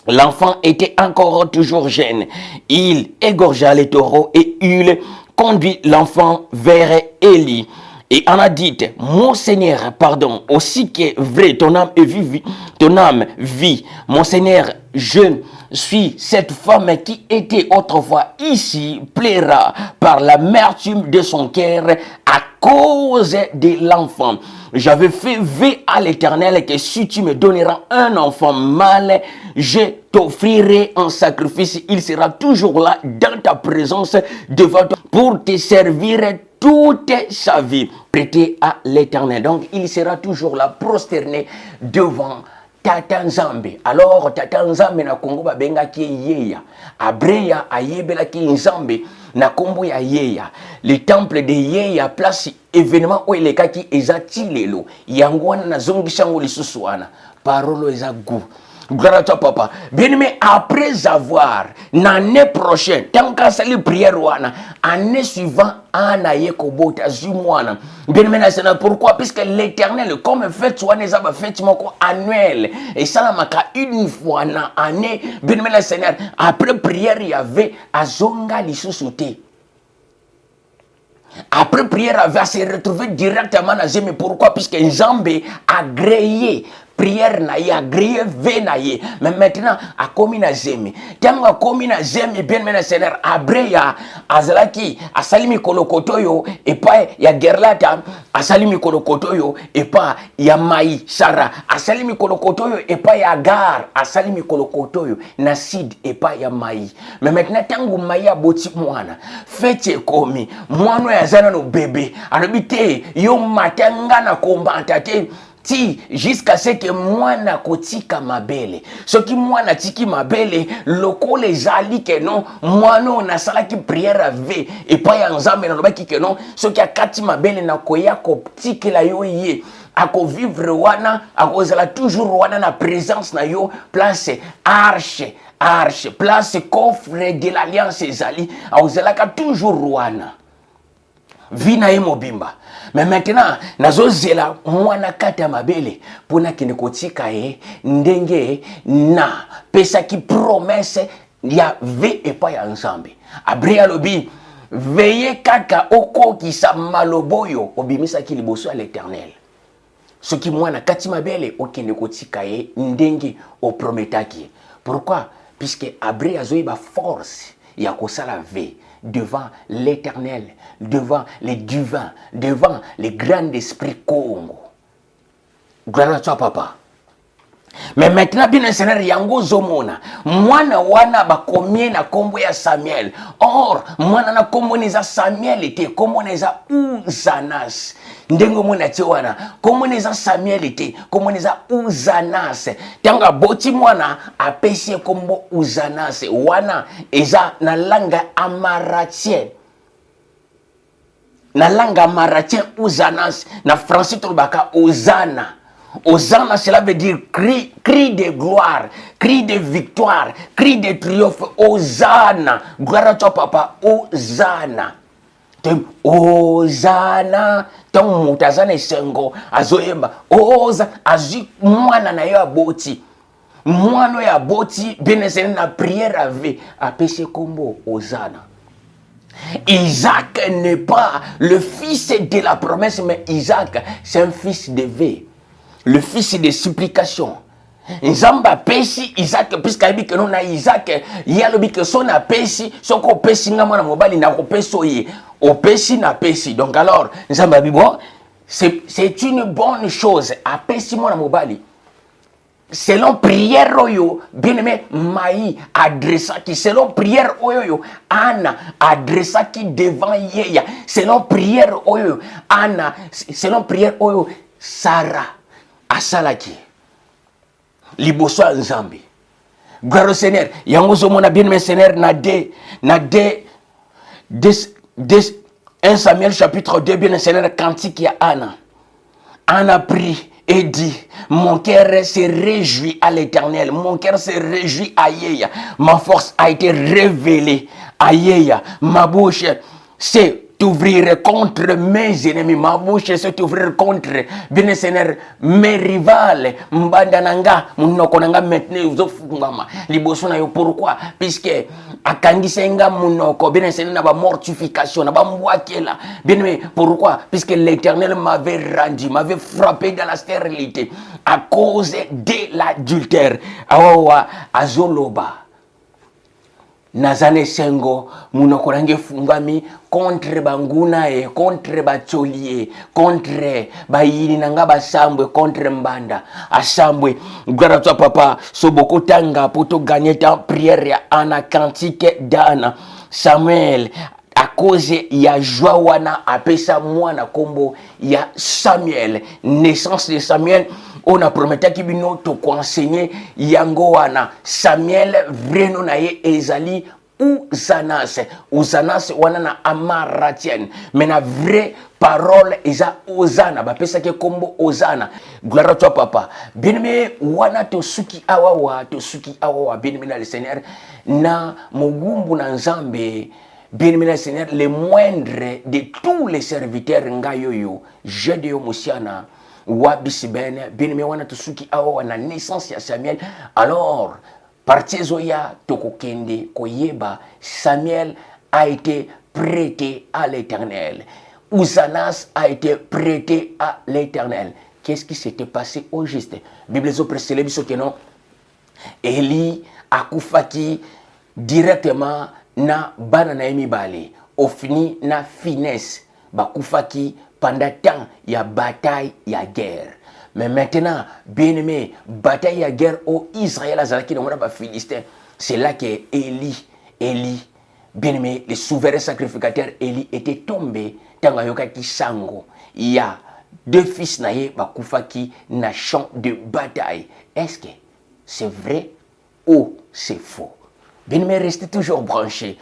L'enfant était encore toujours jeune. Il égorgea les taureaux et il conduit l'enfant vers Élie. Et on a dit, mon Seigneur, pardon, aussi que vrai, ton âme vit, mon Seigneur, je suis cette femme qui était autrefois ici, plaira par l'amertume de son cœur à cause de l'enfant. J'avais fait vœu à l'Éternel que si tu me donneras un enfant mâle, je t'offrirai un sacrifice. Il sera toujours là dans ta présence devant toi pour te servir toute sa vie, prêté à l'Éternel. Donc, il sera toujours là, prosterné devant Tata Nzambe. Alors, Tata Nzambe na Kongo babenga ki Yeya. Abreya ayebela ki Nzambe na Kombo ya Yeya. Le temple de Yeya place événement où il est kaki ezati lelo. Yangwana na zongi shango lisusu wana. Parolo eza goût. Gloire à toi, papa. Bien aimé, après avoir, l'année prochaine, tant qu'à salir prière, année suivante, anaye kobota zumwana. Bien aimé, pourquoi? Puisque l'Éternel, comme fête soit les fête annuelle, et ça m'a une fois dans l'année. Bien aimé, le Seigneur, après prière, il y avait azonga lisusuté. Après prière, elle va se retrouver directement dans Zémi. Pourquoi? Puisque Nzambe a agréé prière naïe, agréé ve naïe. Mais maintenant, a commis na Zémi. Tant a commis na Zémi, bien maintenant Seigneur, abreya, azalaki, a salimi kolokotoyo, et pas ya gerlata, a salimi kolokotoyo, et pas ya maï, Sarah, a salimi kolokotoyo, et pas ya gar, a salimi kolokotoyo, na sid, et pas ya maï. Mais maintenant, tant que maï a boti moana, faites commis, moano ya zana no bébé, anobite, yo matanga na kombantate, ti jusqu'à ce que moi na kotika mabele. Ce qui moi na tiki mabele, loko les ali que non, moi non na sala ki prière ave et pas ya nzambe na lobaki que non, ce qui a kati mabele na koya ko tiki la yo yé. Ako vivre wana, ako zala toujours wana na présence na yo, place arche, place coffre de l'alliance ezali, ako zala ka toujours wana. vie na ye mobimba. Mais maintenant nazozela mwana kata mabele pona kende kotika ye ndenge na pesa ki promesse ya ve epa ya nzambe. Abré alobi veillez kaka okokisa maloboyo obimisa ki liboso à l'Éternel. Ce qui mwana kati mabele okende kotika ye ndenge oprometaki. Pourquoi? Puisque Abré azoyi ba force ya kosala ve devant l'Éternel, devant les divins, devant les grands esprits Congo. Gloire à toi, papa. Mais maintenant, bien Seigneur, yango zomona. Mwana wana ba combien na kombo ya Samuel. Or, mwana na kombo neza Samuel était kombo neza Uzanas. Ndengo mwana te wana. Kombo neza Samuel était kombo neza Uzanas. Tanga boti mwana apesi kombo Uzanas. Wana eza na langa amaratien. Na langa amaratien Uzanas. Na français tolbaka Ozana. Hosanna, cela veut dire cri, cri de gloire, cri de victoire, cri de triomphe. Hosanna. Gloire à toi, papa. Hosanna. Hosanna. Ton moutazana sengo. Azoyemba. Hosanna. Azi mwana na yo aboti. Mwana ya boti. Benezene na prière ave. Apese kombo. Hosanna. Isaac n'est pas le fils de la promesse, mais Isaac, c'est un fils de vie. Le fils de supplication. Nzamba pesi Isaac puisque il dit que non a Isaac yalobi que son a pesi soko pesi nga mwana mobali na ko peso ye o pesi na pesi. Donc alors Nzamba bibo c'est une bonne chose a pesi mwana mobali. Selon prière oyo bien-aimé Maï adressa qui selon prière oyo Anna adressa qui devant Yeya selon prière oyo Anna selon prière oyo Sarah asalaki liboso ya Nzambe. Gloire au Seigneur. Yango zomona bien mes Seigneur na 1 Samuel chapitre 2 bien Seigneur cantique ya Anna. Anna prie et dit, mon cœur se réjouit à l'Éternel, mon cœur se réjouit à Yeya. Ma force a été révélée à Yeya. Ma bouche c'est t'ouvrir contre mes ennemis, ma bouche c'est t'ouvrir contre bien Seigneur mes rivales. Mbanda nanga munoko nanga maintenant uzofungama liboso na yo. Pourquoi? Puisque akangisenga munoko bien Seigneur na ba mortification na ba mbwakela bien. Mais pourquoi? Puisque l'Éternel m'avait rendu, m'avait frappé dans la stérilité à cause de l'adultère. Awa azoloba Nazane sengo munoko nange fungami contre banguna contre bacholier contre bayini nanga basambwe contre mbanda asambwe. Gloire à toi papa. Soboko tanga poto gagner temps prière ya Anna cantique d'Anna. Samuel à cause ya joie wana apesa mwana kombo ya Samuel. Naissance de Samuel on a promis ki bino to enseigner yango wana. Samuel vreno na ye ezali Uzanas. Uzanas wana na amaratien. Mais na vraie parole eza Ozana. Ba pesa ke kombo Ozana. Gloire à toi papa. Bien-aimé wana to suki awawa bien-aimé na le Seigneur na mogumbu na Nzambe. Bien-aimé na le Seigneur le moindre de tous les serviteurs ngayoyo Jedeo Mosiana Wabisibene, bien-aimé wana tusuki awa na naissance ya Samuel. Alors, partie zoya tokokende koyeba Samuel a été prêté à l'Éternel. Uzanas a été prêté à l'Éternel. Qu'est-ce qui s'était passé au juste? Bible zo presele biso que non. Eli akufaki directement na bana na mibale. Au fini na finesse bakufaki pendant temps, il y a bataille, il y a guerre. Mais maintenant, bien aimé, bataille, il y a guerre au Israël, qui dans le Philistin. C'est là que Élie, bien aimé, le souverain sacrificateur Élie était tombé dans le sango. Il y a deux fils naïe, bakufaki na champ de bataille. Est-ce que c'est vrai ou c'est faux? Bien aimé, restez toujours branchés.